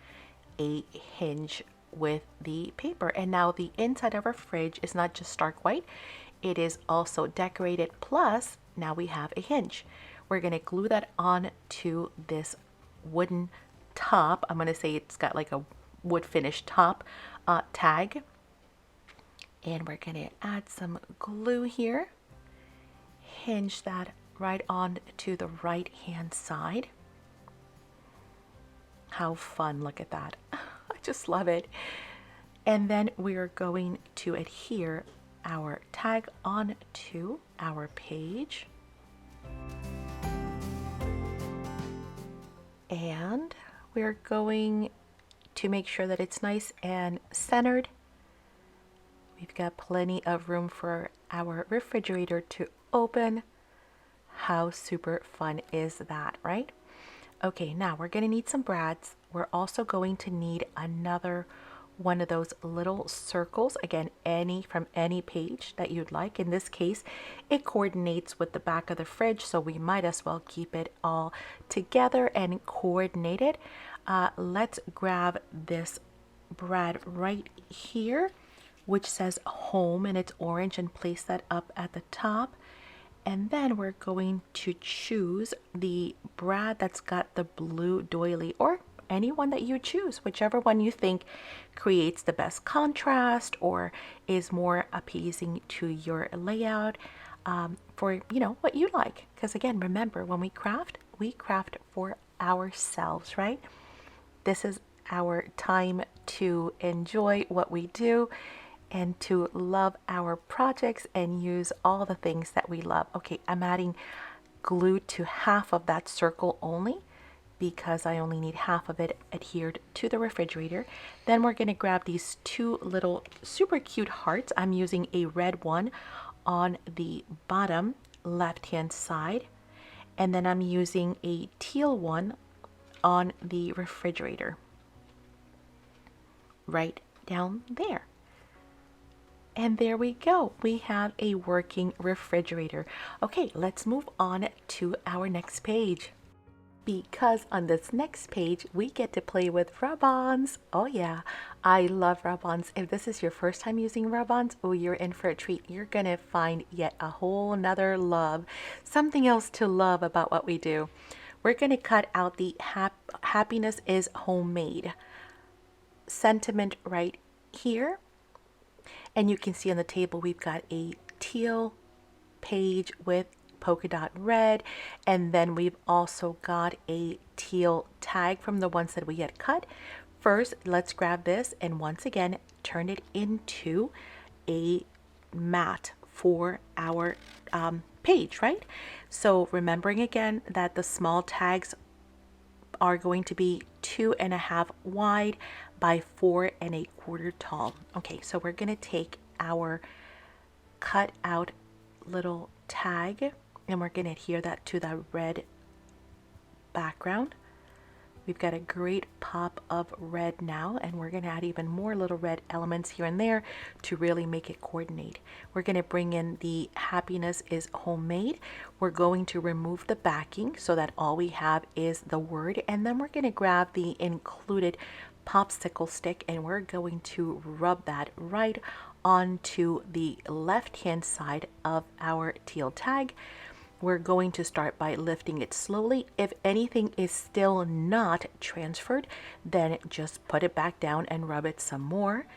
a hinge with the paper. And now the inside of our fridge is not just stark white, it is also decorated, plus now we have a hinge. We're going to glue that on to this wooden top. I'm going to say it's got like a wood finish top tag. And we're going to add some glue here. Hinge that right on to the right hand side. How fun, look at that. I just love it. And then we're going to adhere our tag onto our page. And we're going to make sure that it's nice and centered. We've got plenty of room for our refrigerator to open. How super fun is that, right? Okay, now we're going to need some brads. We're also going to need another one of those little circles, again, from any page that you'd like. In this case, it coordinates with the back of the fridge, so we might as well keep it all together and coordinate it. Let's grab this brad right here, which says home, and it's orange, and place that up at the top. And then we're going to choose the brad that's got the blue doily, or any one that you choose, whichever one you think creates the best contrast or is more appeasing to your layout, for what you like. Because again, remember, when we craft for ourselves, right? This is our time to enjoy what we do and to love our projects and use all the things that we love. Okay, I'm adding glue to half of that circle only, because I only need half of it adhered to the refrigerator. Then we're going to grab these two little super cute hearts. I'm using a red one on the bottom left hand side, and then I'm using a teal one on the refrigerator right down there. And there we go. We have a working refrigerator. Okay, let's move on to our next page. Because on this next page, we get to play with rub-ons. Oh yeah, I love rub-ons. If this is your first time using rub-ons, oh, you're in for a treat. You're gonna find yet a whole nother love, something else to love about what we do. we're going to cut out the happiness is homemade sentiment right here. And you can see on the table we've got a teal page with polka dot red, and then we've also got a teal tag from the ones that we had cut. First, let's grab this and once again turn it into a mat for our page, right? So remembering again that the small tags are going to be 2.5 wide by 4.25 tall. Okay, so we're going to take our cut out little tag and we're going to adhere that to the red background. We've got a great pop of red now, and we're going to add even more little red elements here and there to really make it coordinate. We're going to bring in the happiness is homemade. We're going to remove the backing so that all we have is the word, and then we're going to grab the included popsicle stick and we're going to rub that right onto the left hand side of our teal tag. We're going to start by lifting it slowly. If anything is still not transferred, then just put it back down and rub it some more,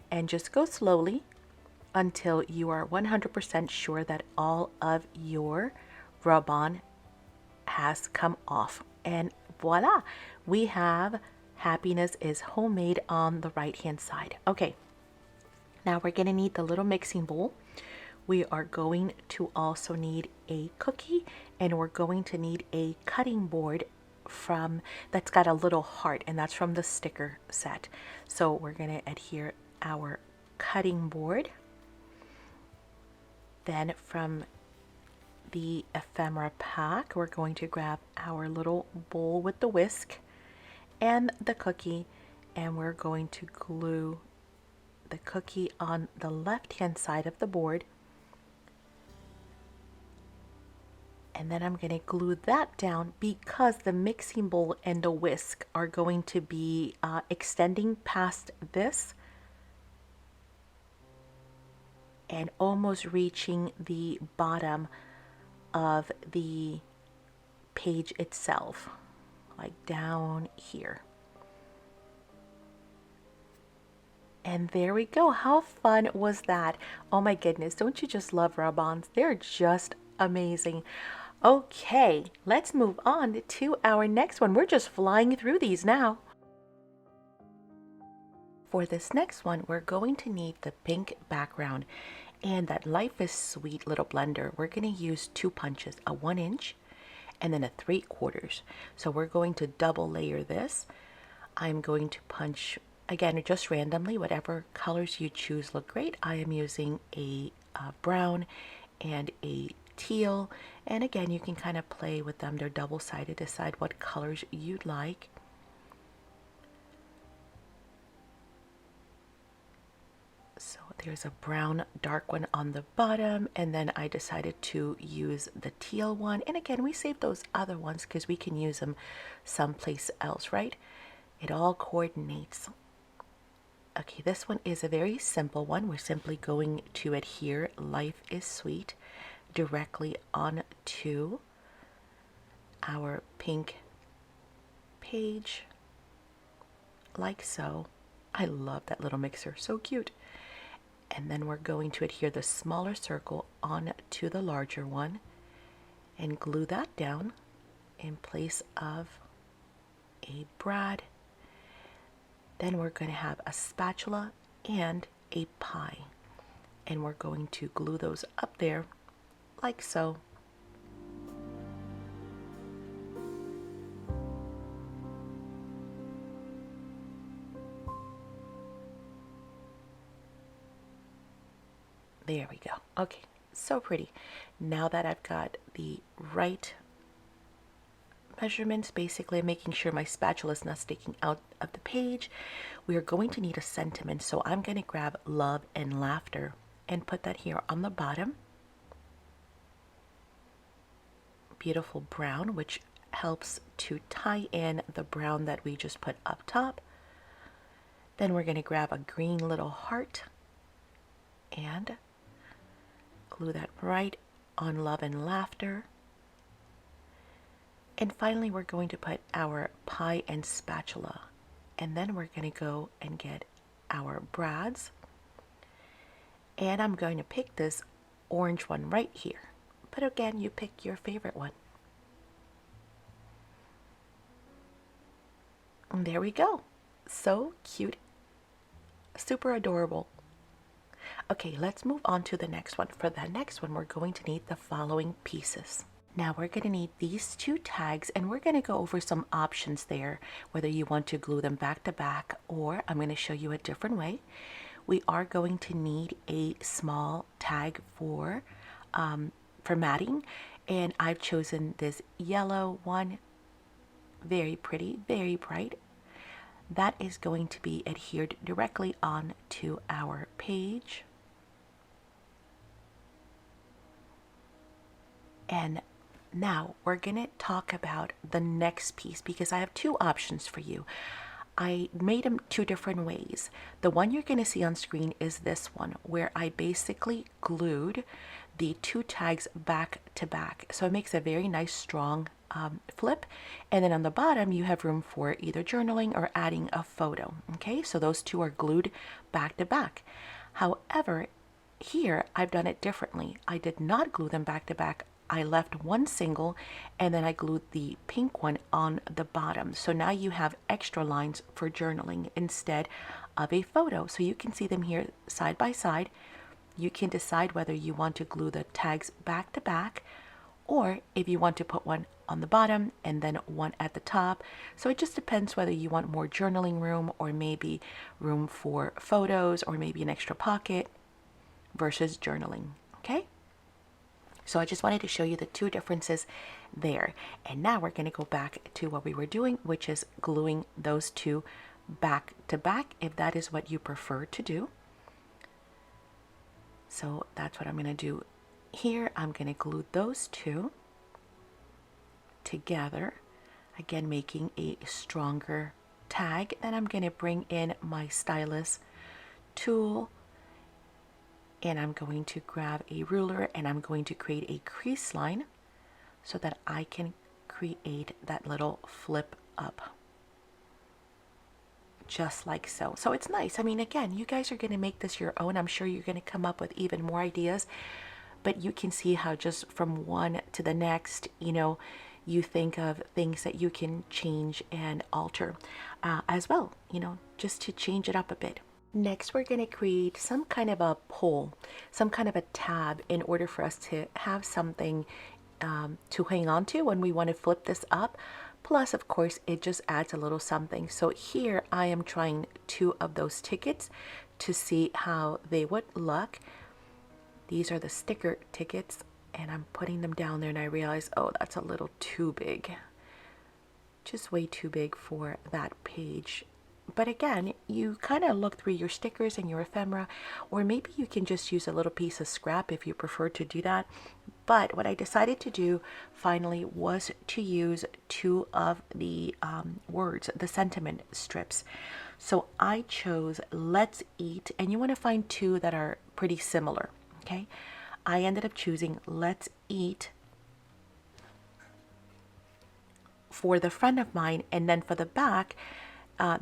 and just go slowly until you are 100% sure that all of your rub-on has come off. And voila, we have happiness is homemade on the right hand side. Okay, now we're going to need the little mixing bowl. We are going to also need a cookie, and we're going to need a cutting board from that's got a little heart, and that's from the sticker set. So we're going to adhere our cutting board. Then from the ephemera pack, we're going to grab our little bowl with the whisk and the cookie, and we're going to glue the cookie on the left hand side of the board. And then I'm going to glue that down because the mixing bowl and the whisk are going to be extending past this and almost reaching the bottom of the page itself, like down here. And there we go. How fun was that? Oh my goodness, don't you just love rub-ons? They're just amazing. Okay, let's move on to our next one. We're just flying through these now. For this next one, we're going to need the pink background and that Life is Sweet little blender. We're going to use 2 punches, a 1-inch and then a 3/4. So we're going to double layer this. I'm going to punch, again, just randomly, whatever colors you choose look great. I am using a brown and a teal, and again, you can kind of play with them. They're double-sided. Decide what colors you'd like. So there's a brown dark one on the bottom, and then I decided to use the teal one, and again, we saved those other ones because we can use them someplace else, right? It all coordinates. Okay, this one is a very simple one. We're simply going to adhere Life is Sweet directly onto our pink page, like so. I love that little mixer, so cute. And then we're going to adhere the smaller circle onto the larger one and glue that down in place of a brad. Then we're going to have a spatula and a pie, and we're going to glue those up there like so. There we go. Okay, so pretty. Now that I've got the right measurements, basically making sure my spatula is not sticking out of the page, we are going to need a sentiment. So I'm going to grab Love and Laughter and put that here on the bottom. Beautiful brown, which helps to tie in the brown that we just put up top. Then we're going to grab a green little heart and glue that right on Love and Laughter. And finally, we're going to put our pie and spatula. And then we're going to go and get our brads. And I'm going to pick this orange one right here. But again, you pick your favorite one. And there we go. So cute. Super adorable. Okay, let's move on to the next one. For the next one, we're going to need the following pieces. Now we're going to need these two tags, and we're going to go over some options there, whether you want to glue them back to back, or I'm going to show you a different way. We are going to need a small tag for matting, and I've chosen this yellow one. Very pretty, very bright. That is going to be adhered directly onto our page. And now we're going to talk about the next piece because I have two options for you. I made them two different ways. The one you're going to see on screen is this one, where I basically glued the two tags back to back. So it makes a very nice strong flip. And then on the bottom, you have room for either journaling or adding a photo. Okay, so those two are glued back to back. However, here I've done it differently. I did not glue them back to back. I left one single and then I glued the pink one on the bottom. So now you have extra lines for journaling instead of a photo. So you can see them here side by side. You can decide whether you want to glue the tags back to back, or if you want to put one on the bottom and then one at the top. So it just depends whether you want more journaling room or maybe room for photos or maybe an extra pocket versus journaling. Okay? So I just wanted to show you the two differences there. And now we're going to go back to what we were doing, which is gluing those two back to back, if that is what you prefer to do. So that's what I'm going to do here. I'm going to glue those two together, again making a stronger tag. Then I'm going to bring in my stylus tool, and I'm going to grab a ruler and I'm going to create a crease line so that I can create that little flip up. Just like so. So it's nice. I mean, again, you guys are going to make this your own. I'm sure you're going to come up with even more ideas, but you can see how just from one to the next, you know, you think of things that you can change and alter as well, you know, just to change it up a bit. Next, we're going to create some kind of a pole, some kind of a tab in order for us to have something to hang on to when we want to flip this up. Plus, of course, it just adds a little something. So here I am trying two of those tickets to see how they would look. These are the sticker tickets, and I'm putting them down there and I realize, oh, that's a little too big. Just way too big for that page. But again, you kind of look through your stickers and your ephemera, or maybe you can just use a little piece of scrap if you prefer to do that. But what I decided to do finally was to use two of the words, the sentiment strips. So I chose let's eat, and you want to find two that are pretty similar, okay? I ended up choosing let's eat for the friend of mine, and then for the back,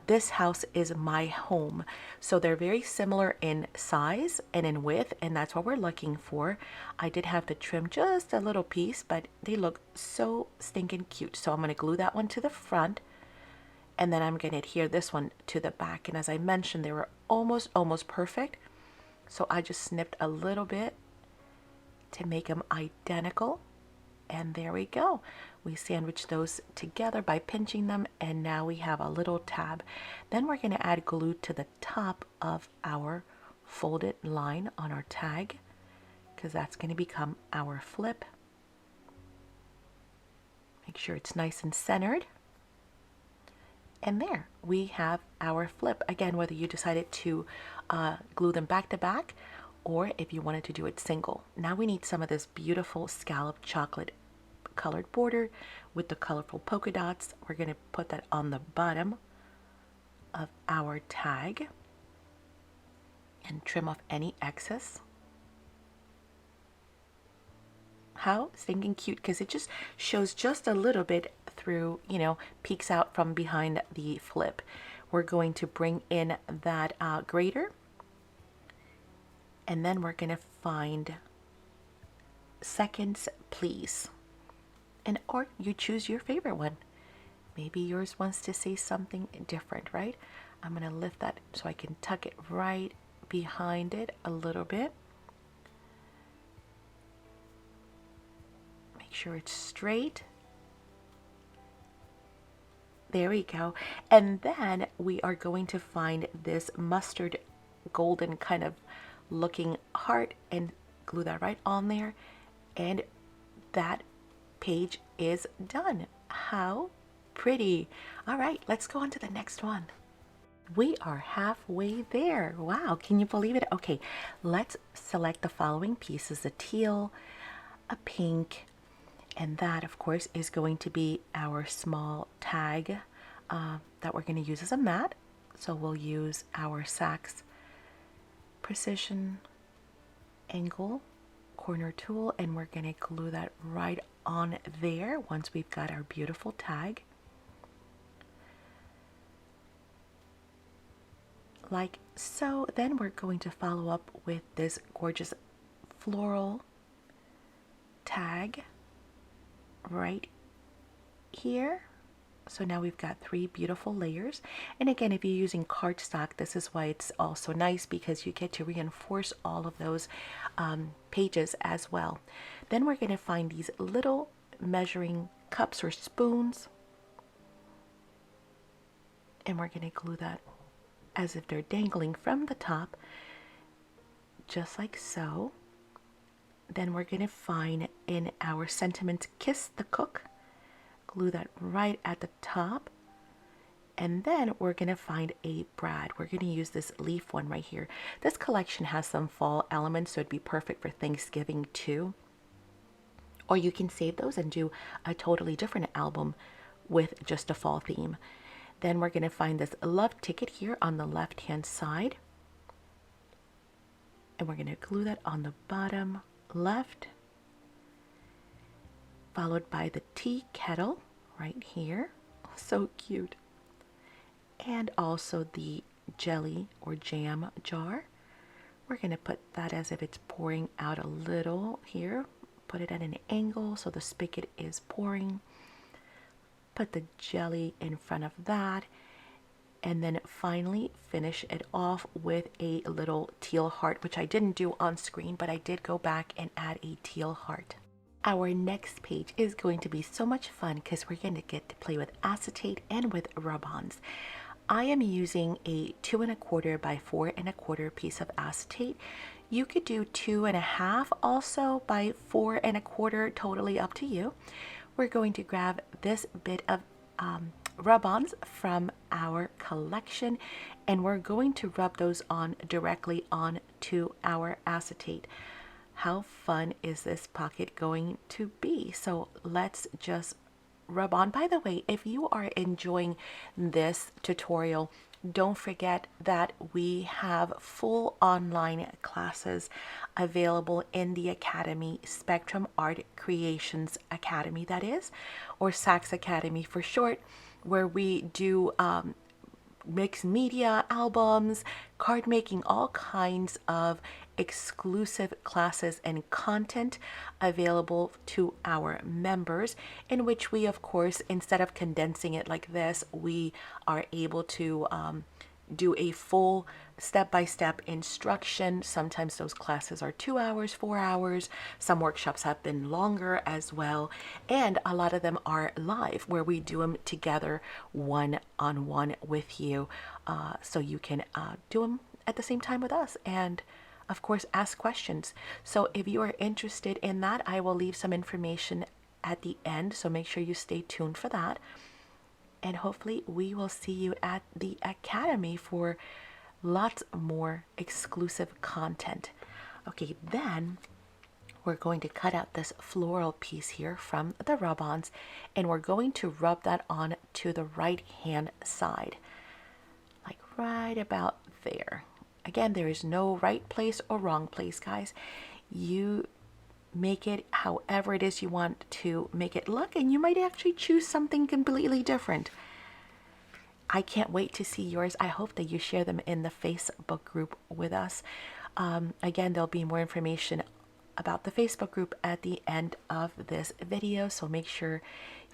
this house is my home. So they're very similar in size and in width, and that's what we're looking for. I did have to trim just a little piece, but they look so stinking cute. So I'm going to glue that one to the front, and then I'm going to adhere this one to the back. And as I mentioned, they were almost perfect. So I just snipped a little bit to make them identical. And there we go. We sandwich those together by pinching them, and now we have a little tab. Then we're going to add glue to the top of our folded line on our tag, because that's going to become our flip. Make sure it's nice and centered. And there we have our flip. Again, whether you decided to glue them back to back, or if you wanted to do it single. Now we need some of this beautiful scallop chocolate colored border with the colorful polka dots. We're going to put that on the bottom of our tag and trim off any excess. How stinking cute, because it just shows just a little bit through, you know, peeks out from behind the flip. We're going to bring in that grater, and then we're going to find seconds, please. And or you choose your favorite one. Maybe yours wants to say something different, right? I'm going to lift that so I can tuck it right behind it a little bit. Make sure it's straight. There we go. And then we are going to find this mustard golden kind of looking heart and glue that right on there. And that page is done. How pretty. All right, let's go on to the next one. We are halfway there. Wow, can you believe it? Okay, let's select the following pieces: a teal, a pink, and that of course is going to be our small tag that we're going to use as a mat. So we'll use our SACs precision angle corner tool, and we're going to glue that right on there once we've got our beautiful tag. Like so. Then we're going to follow up with this gorgeous floral tag right here. So now we've got 3 beautiful layers. And again, if you're using cardstock, this is why it's also nice, because you get to reinforce all of those pages as well. Then we're going to find these little measuring cups or spoons, and we're going to glue that as if they're dangling from the top, just like so. Then we're going to find in our sentiment Kiss the Cook, glue that right at the top. And then we're going to find a brad. We're going to use this leaf one right here. This collection has some fall elements, so it'd be perfect for Thanksgiving too. Or you can save those and do a totally different album with just a fall theme. Then we're going to find this love ticket here on the left hand side, and we're going to glue that on the bottom left, followed by the tea kettle right here. So cute. And also the jelly or jam jar. We're going to put that as if it's pouring out a little here. Put it at an angle so the spigot is pouring. Put the jelly in front of that, and then finally finish it off with a little teal heart, which I didn't do on screen, but I did go back and add a teal heart. Our next page is going to be so much fun because we're going to get to play with acetate and with rub-ons. I am using a 2 1/4 by 4 1/4 piece of acetate. You could do 2 1/2 also by 4 1/4, totally up to you. We're going to grab this bit of rub-ons from our collection, and we're going to rub those on directly onto our acetate. How fun is this pocket going to be? So let's just rub on. By the way, if you are enjoying this tutorial, don't forget that we have full online classes available in the Academy, Spectrum Art Creations Academy, that is, or SACs Academy for short, where we do mixed media, albums, card making, all kinds of exclusive classes and content available to our members, in which we, of course, instead of condensing it like this, we are able to do a full step-by-step instruction. Sometimes those classes are 2 hours, 4 hours. Some workshops have been longer as well. And a lot of them are live, where we do them together one-on-one with you. So you can do them at the same time with us, and of course ask questions. So if you are interested in that, I will leave some information at the end, so make sure you stay tuned for that. And hopefully we will see you at the Academy for lots more exclusive content. Okay, then we're going to cut out this floral piece here from the rub-ons, and we're going to rub that on to the right hand side, like right about there. Again, there is no right place or wrong place, guys. You make it however it is you want to make it look, and you might actually choose something completely different. I can't wait to see yours. I hope that you share them in the Facebook group with us. Again, there'll be more information about the Facebook group at the end of this video, so make sure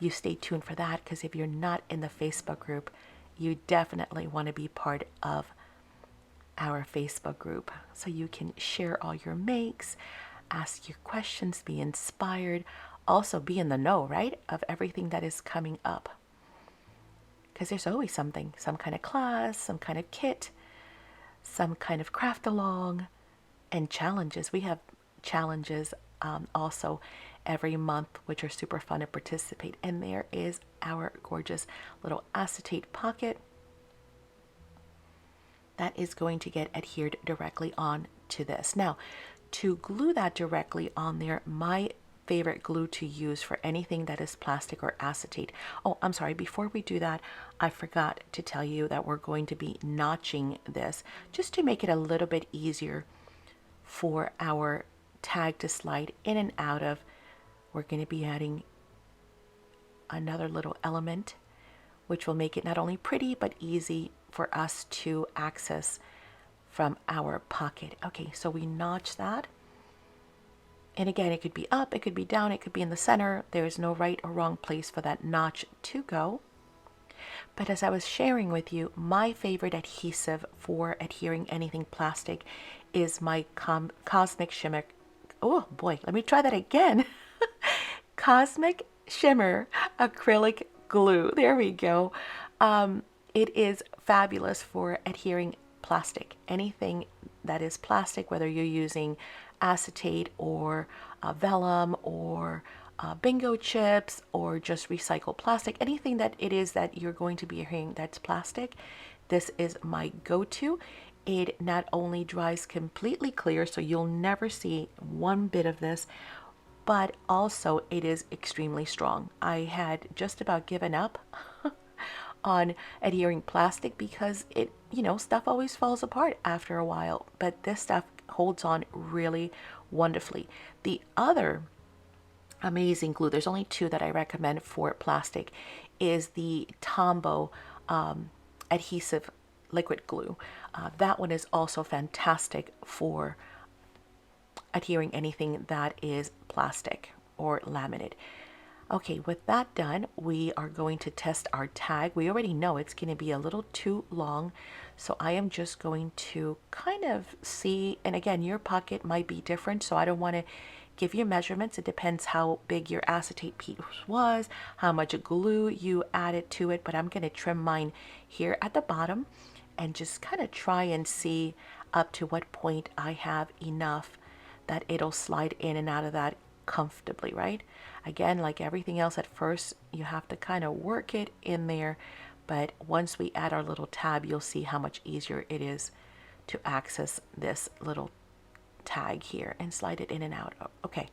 you stay tuned for that, because if you're not in the Facebook group, you definitely want to be part of our Facebook group so you can share all your makes, ask your questions, be inspired, also be in the know, right, of everything that is coming up. Because there's always something, some kind of class, some kind of kit, some kind of craft along, and challenges. We have challenges also every month, which are super fun to participate. And there is our gorgeous little acetate pocket that is going to get adhered directly on to this. Now, to glue that directly on there, my favorite glue to use for anything that is plastic or acetate. Oh, I'm sorry, before we do that, I forgot to tell you that we're going to be notching this just to make it a little bit easier for our tag to slide in and out of. We're going to be adding another little element, which will make it not only pretty, but easy for us to access from our pocket. Okay, so we notch that. And again, it could be up, it could be down, it could be in the center. There's no right or wrong place for that notch to go. But as I was sharing with you, my favorite adhesive for adhering anything plastic is my Cosmic Shimmer. Oh boy, let me try that again. Cosmic Shimmer acrylic glue. There we go. It is fabulous for adhering plastic. Anything that is plastic, whether you're using acetate or vellum or bingo chips or just recycled plastic, anything that it is that you're going to be adhering that's plastic, this is my go-to. It not only dries completely clear, so you'll never see one bit of this, but also it is extremely strong. I had just about given up on adhering plastic because it, stuff always falls apart after a while, but this stuff holds on really wonderfully. The other amazing glue, there's only two that I recommend for plastic, is the Tombow adhesive liquid glue. That one is also fantastic for adhering anything that is plastic or laminate. Okay, with that done, we are going to test our tag. We already know it's going to be a little too long, so I am just going to kind of see, and again, your pocket might be different, so I don't want to give you measurements. It depends how big your acetate piece was, how much glue you added to it, but I'm going to trim mine here at the bottom and just kind of try and see up to what point I have enough that it'll slide in and out of that comfortably, right? Again, like everything else, at first you have to kind of work it in there, but once we add our little tab, you'll see how much easier it is to access this little tag here and slide it in and out. Okay,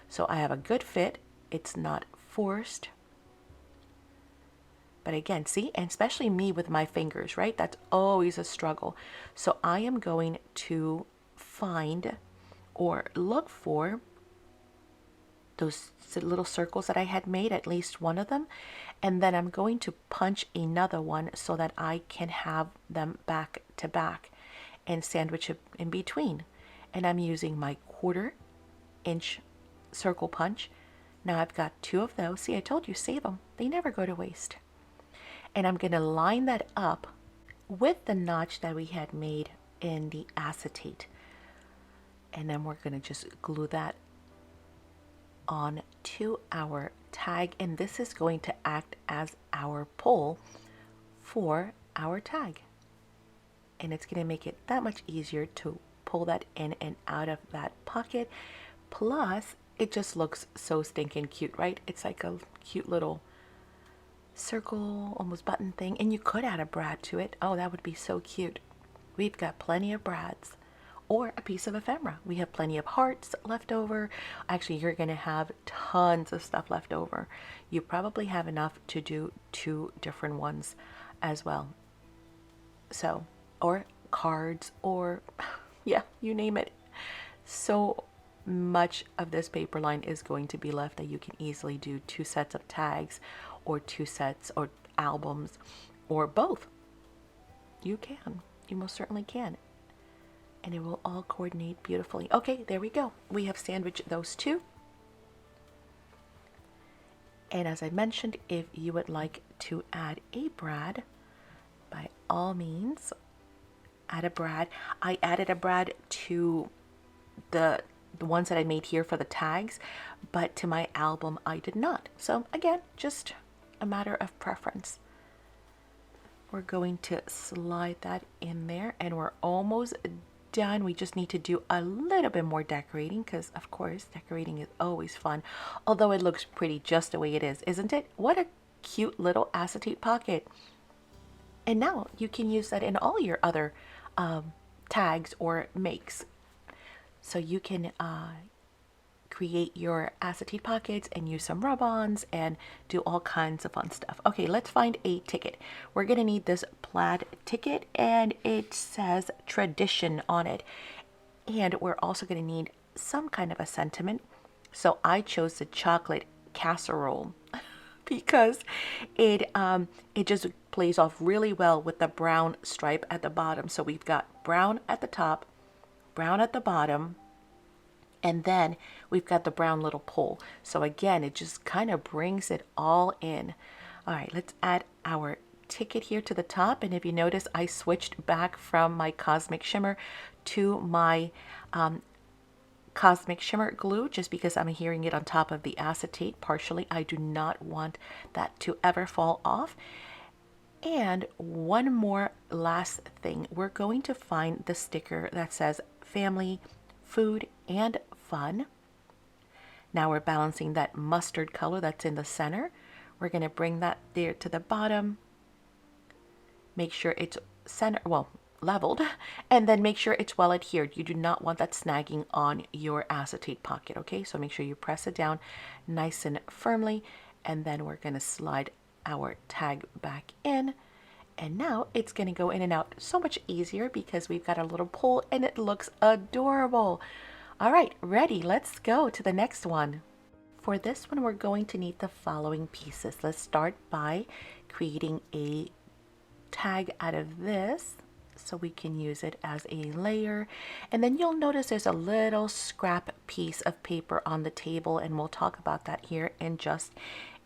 so I have a good fit. It's not forced, but again, see, and especially me with my fingers, right? That's always a struggle. So I am going to find or look for those little circles that I had made, at least one of them, and then I'm going to punch another one so that I can have them back to back and sandwich it in between. And I'm using my 1/4 inch circle punch. Now I've got two of those. See, I told you, save them. They never go to waste. And I'm going to line that up with the notch that we had made in the acetate. And then we're going to just glue that on to our tag, and this is going to act as our pull for our tag, and it's going to make it that much easier to pull that in and out of that pocket. Plus, it just looks so stinking cute, right? It's like a cute little circle, almost button thing, and you could add a brad to it. Oh, that would be so cute. We've got plenty of brads, or a piece of ephemera. We have plenty of hearts left over. Actually, you're going to have tons of stuff left over. You probably have enough to do 2 different ones as well. So, or cards, or yeah, you name it. So much of this paper line is going to be left that you can easily do 2 sets of tags or 2 sets or albums or both. You can. You most certainly can. And it will all coordinate beautifully. Okay, there we go. We have sandwiched those two. And as I mentioned, if you would like to add a brad, by all means, add a brad. I added a brad to the ones that I made here for the tags, but to my album I did not. So again, just a matter of preference. We're going to slide that in there and we're almost done. We just need to do a little bit more decorating because of course decorating is always fun, although it looks pretty just the way it is, isn't it? What a cute little acetate pocket. And now you can use that in all your other tags or makes. So you can create your acetate pockets and use some rub-ons and do all kinds of fun stuff. Okay, let's find a ticket. We're gonna need this plaid ticket and it says tradition on it. And we're also gonna need some kind of a sentiment. So I chose the chocolate casserole because it just plays off really well with the brown stripe at the bottom. So we've got brown at the top, brown at the bottom, and then we've got the brown little pole. So again, it just kind of brings it all in. All right, let's add our ticket here to the top. And if you notice, I switched back from my Cosmic Shimmer to my Cosmic Shimmer glue just because I'm adhering it on top of the acetate partially. I do not want that to ever fall off. And one more last thing, we're going to find the sticker that says family, food, and fun. Now we're balancing that mustard color that's in the center. We're going to bring that there to the bottom. Make sure it's leveled, and then make sure it's well adhered. You do not want that snagging on your acetate pocket, okay? So make sure you press it down nice and firmly, and then we're going to slide our tag back in. And now it's going to go in and out so much easier because we've got a little pole and it looks adorable. All right, ready, let's go to the next one. For this one, we're going to need the following pieces. Let's start by creating a tag out of this so we can use it as a layer. And then you'll notice there's a little scrap piece of paper on the table, and we'll talk about that here in just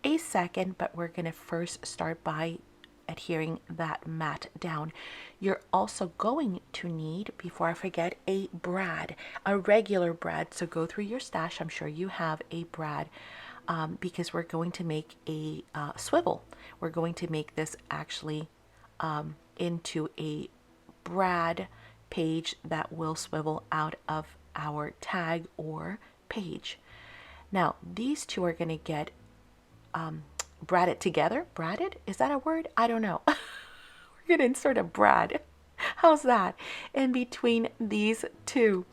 a second, but we're going to first start by adhering that mat down. You're also going to need, before I forget, a brad, a regular brad. So go through your stash. I'm sure you have a brad because we're going to make a swivel. We're going to make this actually into a brad page that will swivel out of our tag or page. Now these two are going to get bradded together. Bradded? Is that a word? I don't know. We're going to insert a brad. How's that? In between these two.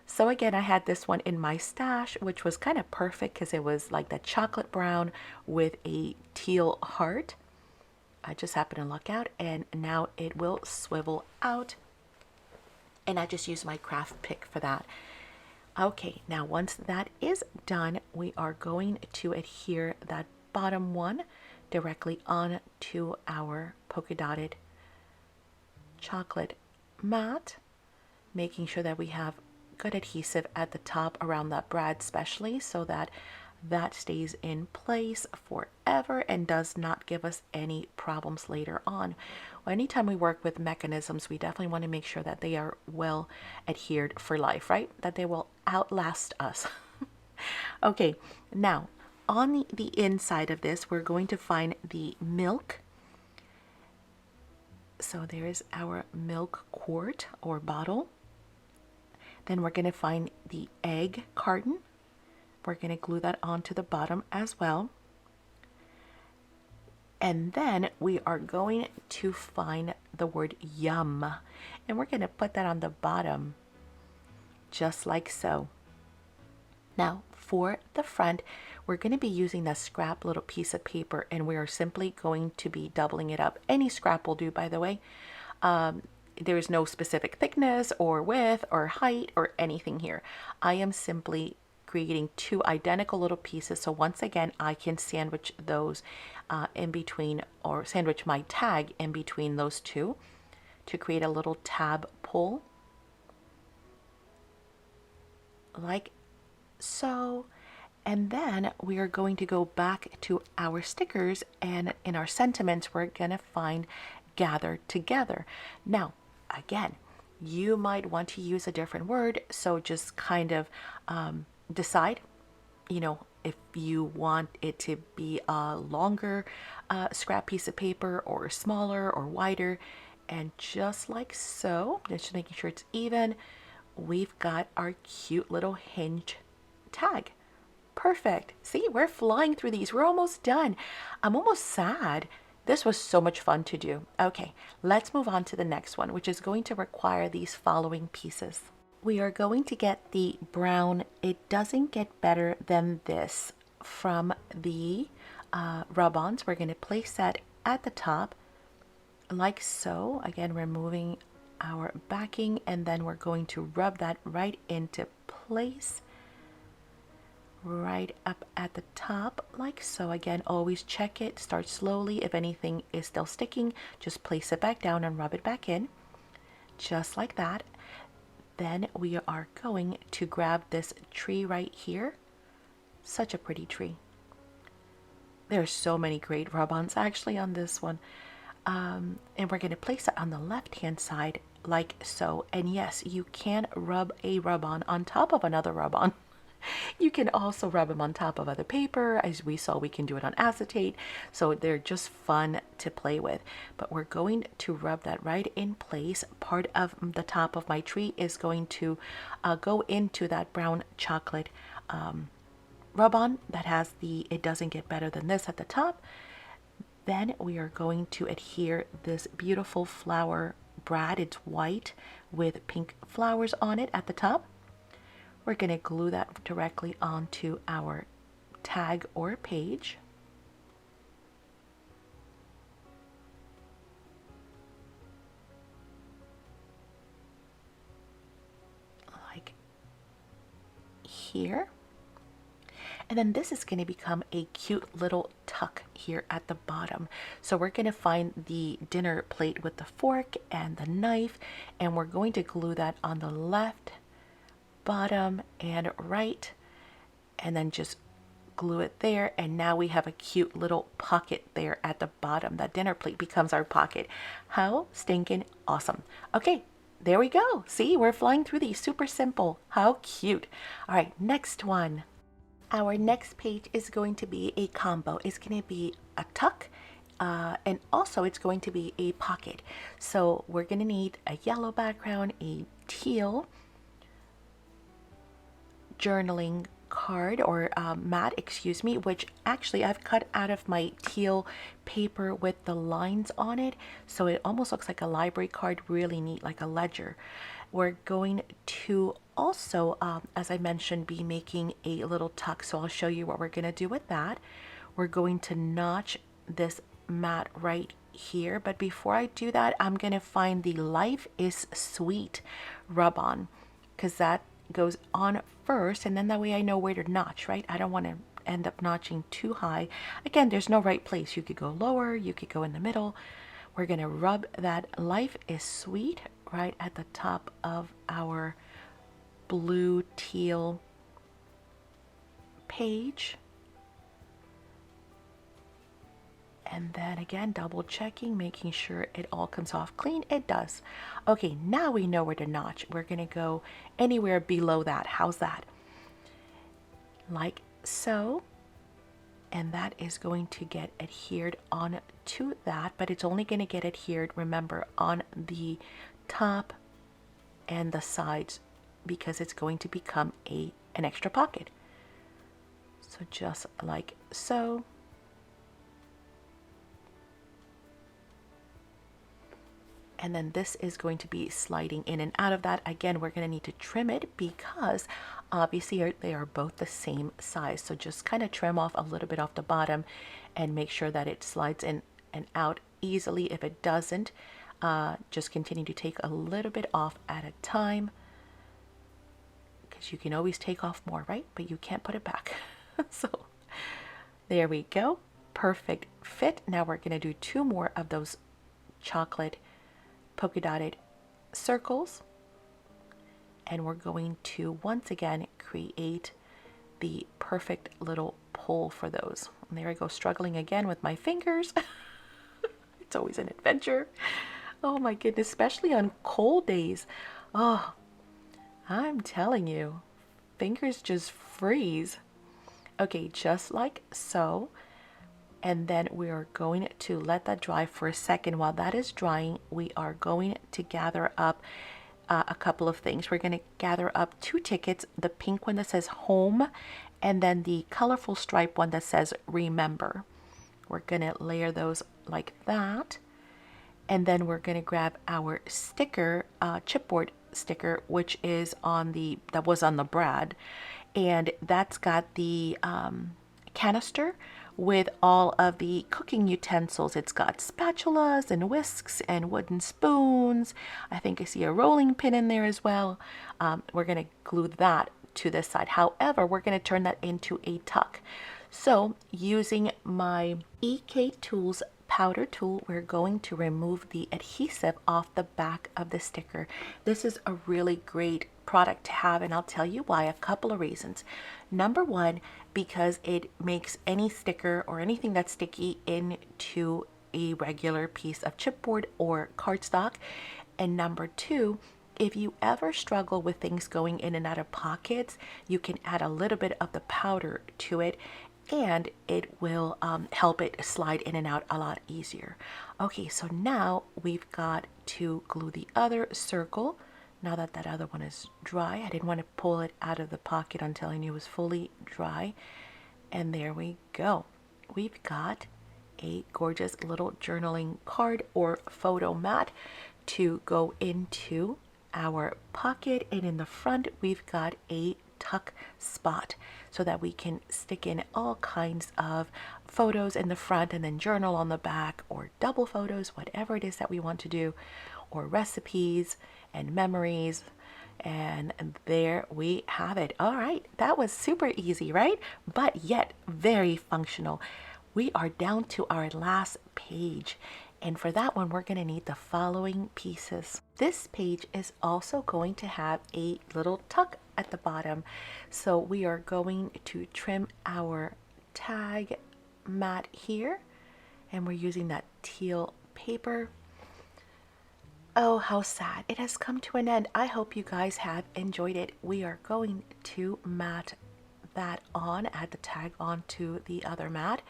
So again, I had this one in my stash, which was kind of perfect because it was like that chocolate brown with a teal heart. I just happened to luck out, and now it will swivel out. And I just use my craft pick for that. Okay, now once that is done, we are going to adhere that bottom one directly onto our polka dotted chocolate mat, making sure that we have good adhesive at the top around that brad especially, so that that stays in place forever and does not give us any problems later on. Well, anytime we work with mechanisms, we definitely want to make sure that they are well adhered for life, right? That they will outlast us. Okay, now on the inside of this, we're going to find the milk. So there's our milk quart or bottle. Then we're going to find the egg carton. We're going to glue that onto the bottom as well. And then we are going to find the word yum. And we're going to put that on the bottom, just like so. Now, for the front, we're going to be using that scrap little piece of paper, and we are simply going to be doubling it up. Any scrap will do, by the way. there's no specific thickness or width or height or anything here. I am simply creating two identical little pieces. So once again, I can sandwich those in between, or sandwich my tag in between those two to create a little tab pull like so. And then we are going to go back to our stickers, and in our sentiments, we're going to find gather together. Now, again, you might want to use a different word, so just kind of decide, if you want it to be a longer scrap piece of paper or smaller or wider. And just like so, just making sure it's even, we've got our cute little hinge tag. Perfect. See, we're flying through these. We're almost done. I'm almost sad. This was so much fun to do. Okay, let's move on to the next one, which is going to require these following pieces. We are going to get the brown It Doesn't Get Better Than This from the rub-ons. We're going to place that at the top like so. Again, removing our backing, and then we're going to rub that right into place, right up at the top like so. Again, always check it, start slowly. If anything is still sticking, just place it back down and rub it back in, just like that. Then we are going to grab this tree right here. Such a pretty tree. There's so many great rub-ons actually on this one. And we're going to place it on the left hand side like so. And yes, you can rub a rub-on on top of another rub-on. You can also rub them on top of other paper. As we saw, we can do it on acetate. So they're just fun to play with. But we're going to rub that right in place. Part of the top of my tree is going to go into that brown chocolate rub-on that has the It Doesn't Get Better Than This at the top. Then we are going to adhere this beautiful flower brad. It's white with pink flowers on it at the top. We're going to glue that directly onto our tag or page. Like here. And then this is going to become a cute little tuck here at the bottom. So we're going to find the dinner plate with the fork and the knife, and we're going to glue that on the left, bottom, and right, and then just glue it there. And now we have a cute little pocket there at the bottom. That dinner plate becomes our pocket. How stinking awesome. Okay, there we go. See, we're flying through these. Super simple. How cute. All right, next one. Our next page is going to be a combo. It's going to be a tuck, and also it's going to be a pocket. So we're going to need a yellow background, a teal journaling card, or mat, excuse me, which actually I've cut out of my teal paper with the lines on it. So it almost looks like a library card, really neat, like a ledger. We're going to also, as I mentioned, be making a little tuck. So I'll show you what we're going to do with that. We're going to notch this mat right here. But before I do that, I'm going to find the Life is Sweet rub-on, because that goes on first, and then that way I know where to notch, right? I don't want to end up notching too high. Again, there's no right place. You could go lower, you could go in the middle. We're going to rub that Life is Sweet right at the top of our blue teal page. And then again, double checking, making sure it all comes off clean. It does. Okay, now we know where to notch. We're going to go anywhere below that. How's that? Like so. And that is going to get adhered on to that, but it's only going to get adhered, remember, on the top and the sides, because it's going to become an extra pocket. So just like so. And then this is going to be sliding in and out of that. Again, we're going to need to trim it because obviously they are both the same size. So just kind of trim off a little bit off the bottom and make sure that it slides in and out easily. If it doesn't, Just continue to take a little bit off at a time, because you can always take off more, right? But you can't put it back. So there we go. Perfect fit. Now we're going to do 2 more of those chocolate polka dotted circles. And we're going to once again create the perfect little pole for those. And there I go, struggling again with my fingers. It's always an adventure. Oh my goodness, especially on cold days. Oh, I'm telling you, fingers just freeze. Okay, just like so. And then we are going to let that dry for a second. While that is drying, we are going to gather up a couple of things. We're going to gather up 2 tickets, the pink one that says home, and then the colorful stripe one that says remember. We're going to layer those like that. And then we're going to grab our sticker, chipboard sticker, which is that was on the brad. And that's got the canister with all of the cooking utensils. It's got spatulas and whisks and wooden spoons. I think I see a rolling pin in there as well. We're going to glue that to this side. However, we're going to turn that into a tuck. So using my EK Tools powder tool, we're going to remove the adhesive off the back of the sticker. This is a really great product to have, and I'll tell you why. A couple of reasons. Number one, because it makes any sticker or anything that's sticky into a regular piece of chipboard or cardstock. And number two, if you ever struggle with things going in and out of pockets, you can add a little bit of the powder to it, and it will help it slide in and out a lot easier. Okay, so now we've got to glue the other circle. Now that that other one is dry, I didn't want to pull it out of the pocket until I knew it was fully dry. And there we go. We've got a gorgeous little journaling card or photo mat to go into our pocket. And in the front, we've got a tuck spot so that we can stick in all kinds of photos in the front and then journal on the back, or double photos, whatever it is that we want to do, or recipes and memories. And there we have it. All right, that was super easy, right? But yet very functional. We are down to our last page. And for that one, we're going to need the following pieces. This page is also going to have a little tuck at the bottom. So we are going to trim our tag mat here. And we're using that teal paper. Oh, how sad. It has come to an end. I hope you guys have enjoyed it. We are going to mat that on, add the tag onto the other mat.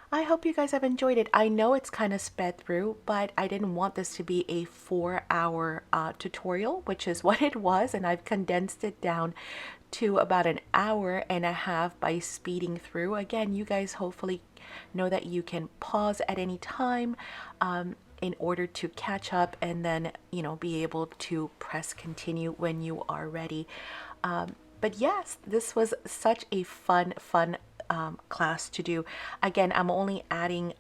I hope you guys have enjoyed it. I know it's kind of sped through, but I didn't want this to be a 4-hour tutorial, which is what it was, and I've condensed it down to about an hour and a half by speeding through. Again, you guys hopefully know that you can pause at any time in order to catch up, and then, you know, be able to press continue when you are ready. But yes, this was such a fun class to do. Again, I'm only adding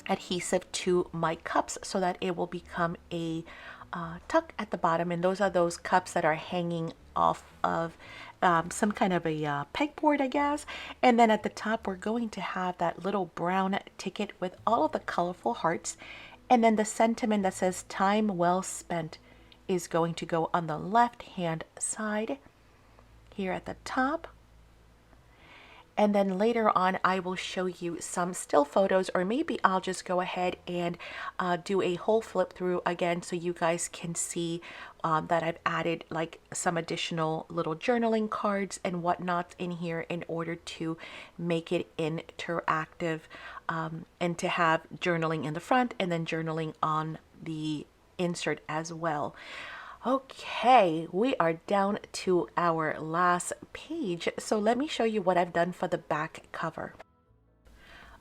adhesive to my cups so that it will become a tuck at the bottom, and those are those cups that are hanging off of some kind of a pegboard, I guess. And then at the top, we're going to have that little brown ticket with all of the colorful hearts, and then the sentiment that says time well spent is going to go on the left hand side here at the top. And then later on, I will show you some still photos, or maybe I'll just go ahead and do a whole flip through again so you guys can see that I've added like some additional little journaling cards and whatnot in here in order to make it interactive, and to have journaling in the front and then journaling on the insert as well. Okay, we are down to our last page, so let me show you what I've done for the back cover.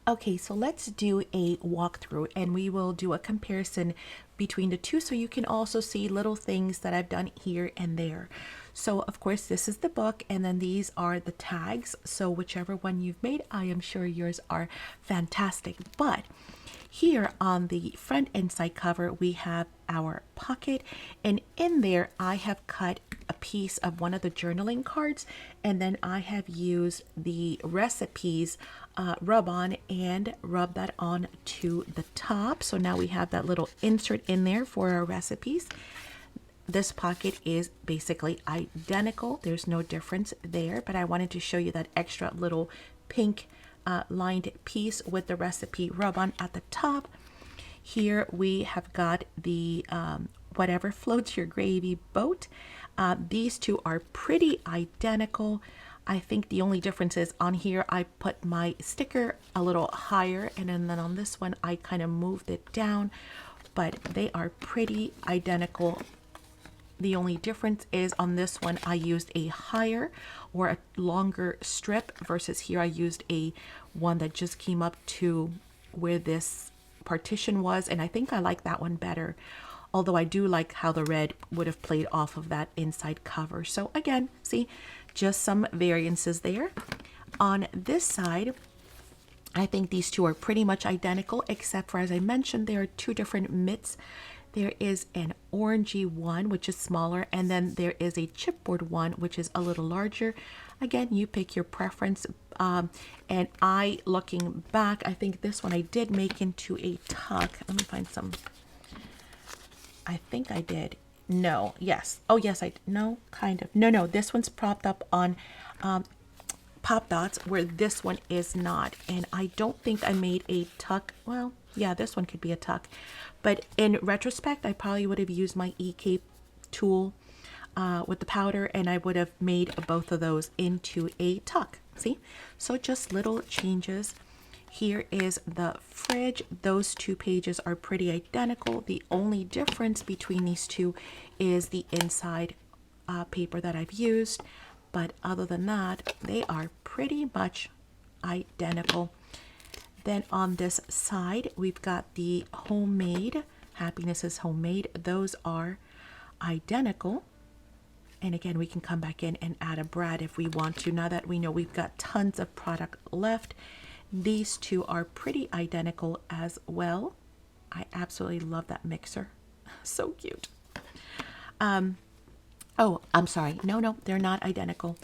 Okay, so let's do a walkthrough, and we will do a comparison between the two so you can also see little things that I've done here and there. So of course, this is the book, and then these are the tags. So whichever one you've made, I am sure yours are fantastic. But Here on the front inside cover, we have our pocket, and in there I have cut a piece of one of the journaling cards, and then I have used the recipes rub on and rub that on to the top. So now we have that little insert in there for our recipes. This pocket is basically identical. There's no difference there, but I wanted to show you that extra little pink lined piece with the recipe rub on at the top. Here we have got the whatever floats your gravy boat. These two are pretty identical. I think the only difference is on here I put my sticker a little higher, and then on this one I kind of moved it down, but they are pretty identical. The only difference is on this one I used a higher or a longer strip versus here I used a one that just came up to where this partition was, and I think I like that one better, although I do like how the red would have played off of that inside cover. So again, see, just some variances there. On this side, I think these two are pretty much identical, except for, as I mentioned, there are two different mitts. There is an orangey one, which is smaller, and then there is a chipboard one, which is a little larger. Again, you pick your preference. And I, looking back, I think this one I did make into a tuck. Let me find some. I think I did. No, yes. Oh, yes, no, kind of. No, this one's propped up on Pop Dots, where this one is not. And I don't think I made a tuck. Well, yeah, this one could be a tuck. But in retrospect, I probably would have used my EK tool with the powder, and I would have made both of those into a tuck. See? So just little changes. Here is the fridge. Those two pages are pretty identical. The only difference between these two is the inside paper that I've used. But other than that, they are pretty much identical. Then on this side, we've got the homemade. Happiness is homemade. Those are identical. And again, we can come back in and add a brad if we want to. Now that we know we've got tons of product left, these two are pretty identical as well. I absolutely love that mixer. So cute. Oh, I'm sorry. No, they're not identical.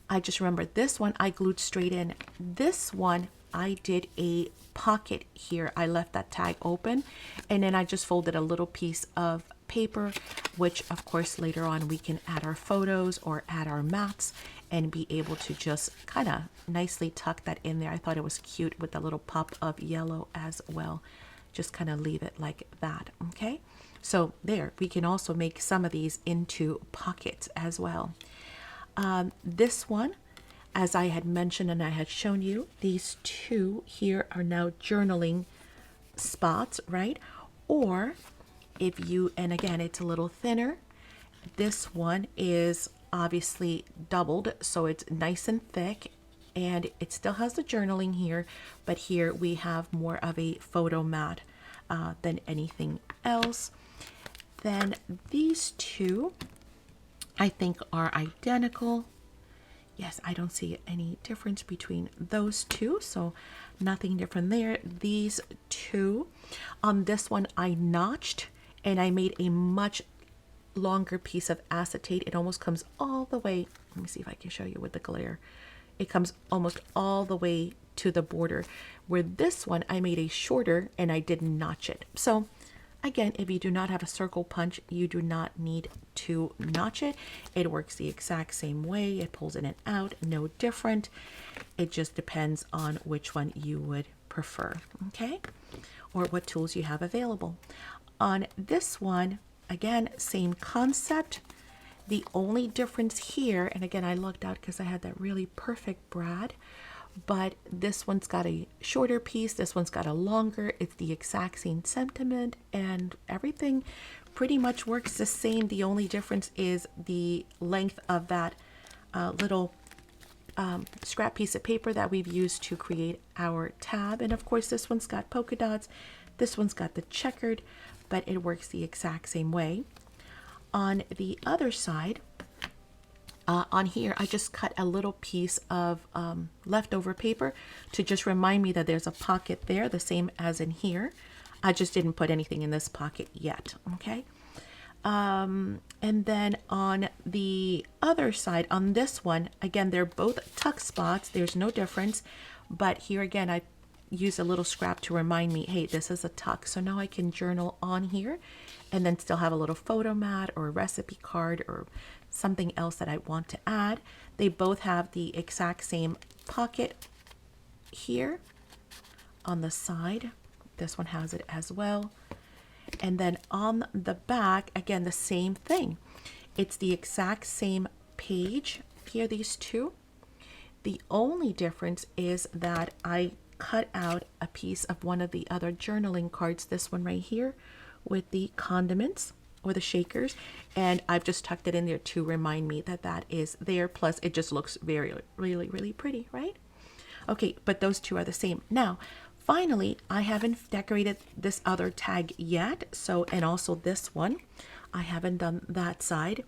I just remembered this one I glued straight in. This one I did a pocket here. I left that tag open, and then I just folded a little piece of paper, which of course later on we can add our photos or add our mats and be able to just kind of nicely tuck that in there. I thought it was cute with the little pop of yellow as well. Just kind of leave it like that. Okay, so there, we can also make some of these into pockets as well. This one, as I had mentioned and I had shown you, these two here are now journaling spots, right? Or if you, and again, it's a little thinner. This one is obviously doubled, so it's nice and thick, and it still has the journaling here, but here we have more of a photo mat than anything else. Then these two, I think, are identical. Yes, I don't see any difference between those two, so nothing different there. These two, on this one I notched, and I made a much longer piece of acetate. It almost comes all the way, let me see if I can show you with the glare. It comes almost all the way to the border, where this one I made a shorter and I didn't notch it. So again, if you do not have a circle punch, you do not need to notch it. It works the exact same way. It pulls in and out, no different. It just depends on which one you would prefer, okay? Or what tools you have available. On this one, again, same concept. The only difference here, and again, I lucked out because I had that really perfect brad, but this one's got a shorter piece, this one's got a longer. It's the exact same sentiment, and everything pretty much works the same. The only difference is the length of that little scrap piece of paper that we've used to create our tab. And of course, this one's got polka dots, this one's got the checkered, but it works the exact same way. On the other side, on here, I just cut a little piece of leftover paper to just remind me that there's a pocket there, the same as in here. I just didn't put anything in this pocket yet. Okay. And then on the other side, on this one, again, they're both tuck spots. There's no difference. But here again, I use a little scrap to remind me, hey, this is a tuck. So now I can journal on here and then still have a little photo mat or a recipe card or something else that I want to add. They both have the exact same pocket here on the side. This one has it as well. And then on the back, again, the same thing. It's the exact same page here, these two. The only difference is that I cut out a piece of one of the other journaling cards, this one right here, with the condiments or the shakers, and I've just tucked it in there to remind me that that is there. Plus, it just looks really, really pretty, right? Okay, but those two are the same. Now, finally, I haven't decorated this other tag yet, so, and also this one. I haven't done that side,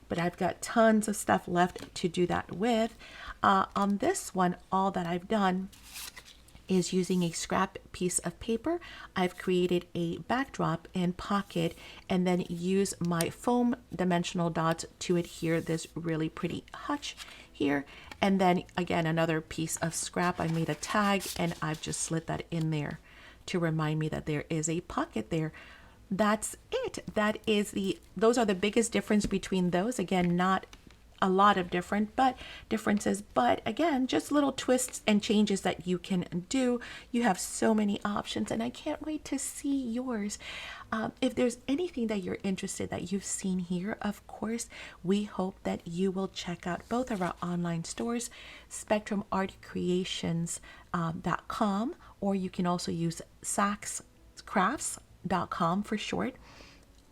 but I've got tons of stuff left to do that with. On this one, all that I've done is using a scrap piece of paper. I've created a backdrop and pocket and then use my foam dimensional dots to adhere this really pretty hutch here. And then again, another piece of scrap. I made a tag and I've just slid that in there to remind me that there is a pocket there. That's it. Those are the biggest difference between those. Again, not a lot of differences, but again, just little twists and changes that you can do. You have so many options and I can't wait to see yours. If there's anything that you're interested that you've seen here, of course, we hope that you will check out both of our online stores, spectrumartcreations.com, or you can also use sacscrafts.com for short,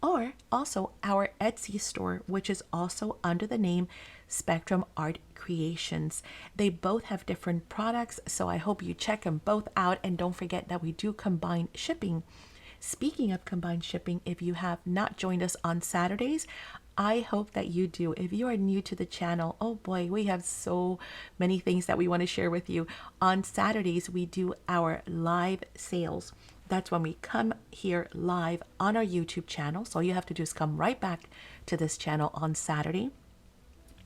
or also our Etsy store, which is also under the name Spectrum Art Creations. They both have different products, so I hope you check them both out, and don't forget that we do combine shipping. Speaking of combined shipping, if you have not joined us on Saturdays, I hope that you do. If you are new to the channel, oh boy, we have so many things that we want to share with you. On Saturdays, we do our live sales. That's when we come here live on our YouTube channel. So all you have to do is come right back to this channel on Saturday.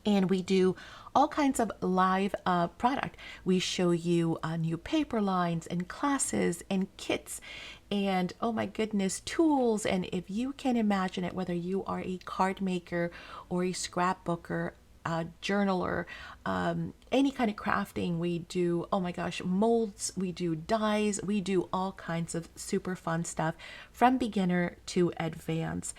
And we do all kinds of live product. We show you new paper lines and classes and kits and, oh my goodness, tools. And if you can imagine it, whether you are a card maker or a scrapbooker, journaler, any kind of crafting, we do, oh my gosh, molds, we do dyes, we do all kinds of super fun stuff from beginner to advanced.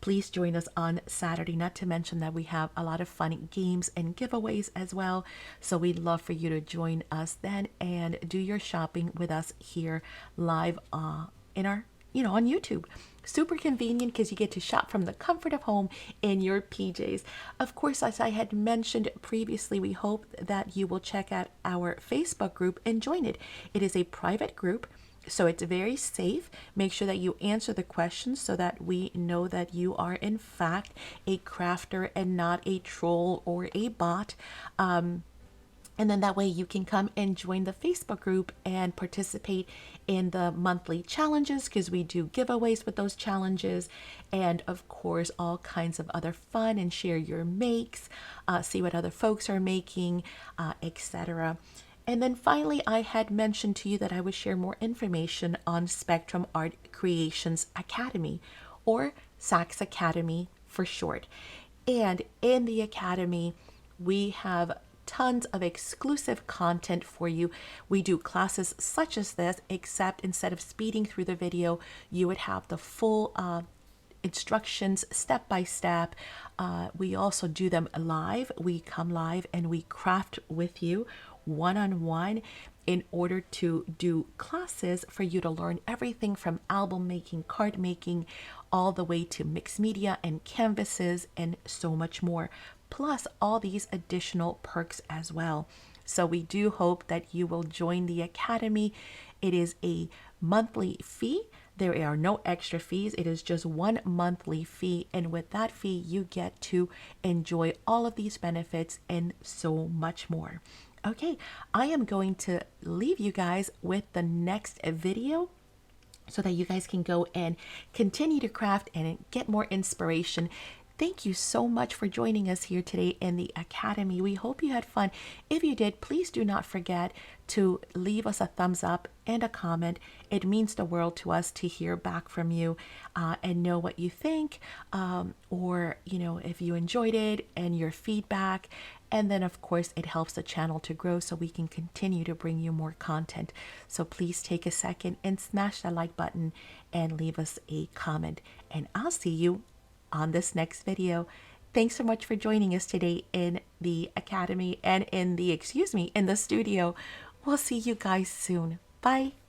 Please join us on Saturday, not to mention that we have a lot of fun games and giveaways as well. So we'd love for you to join us then and do your shopping with us here live in our, on YouTube. Super convenient because you get to shop from the comfort of home in your PJs. Of course, as I had mentioned previously, we hope that you will check out our Facebook group and join it. It is a private group, so it's very safe. Make sure that you answer the questions so that we know that you are in fact a crafter and not a troll or a bot. And then that way you can come and join the Facebook group and participate in the monthly challenges, because we do giveaways with those challenges. And of course, all kinds of other fun, and share your makes, see what other folks are making, etc. And then finally, I had mentioned to you that I would share more information on Spectrum Art Creations Academy, or SACs Academy for short. And in the Academy, we have tons of exclusive content for you. We do classes such as this, except instead of speeding through the video, you would have the full instructions step by step. We also do them live. We come live and we craft with you one-on-one in order to do classes for you to learn everything from album making, card making, all the way to mixed media and canvases and so much more, plus all these additional perks as well. So we do hope that you will join the Academy. It is a monthly fee. There are no extra fees. It is just one monthly fee. And with that fee, you get to enjoy all of these benefits and so much more. Okay, I am going to leave you guys with the next video. so that you guys can go and continue to craft and get more inspiration. Thank you so much for joining us here today in the Academy. We hope you had fun. If you did, please do not forget to leave us a thumbs up and a comment. It means the world to us to hear back from you and know what you think, or, you know, if you enjoyed it and your feedback. And then, of course, it helps the channel to grow so we can continue to bring you more content. So please take a second and smash that like button and leave us a comment. And I'll see you on this next video. Thanks so much for joining us today in the Academy and in the, in the studio. We'll see you guys soon. Bye.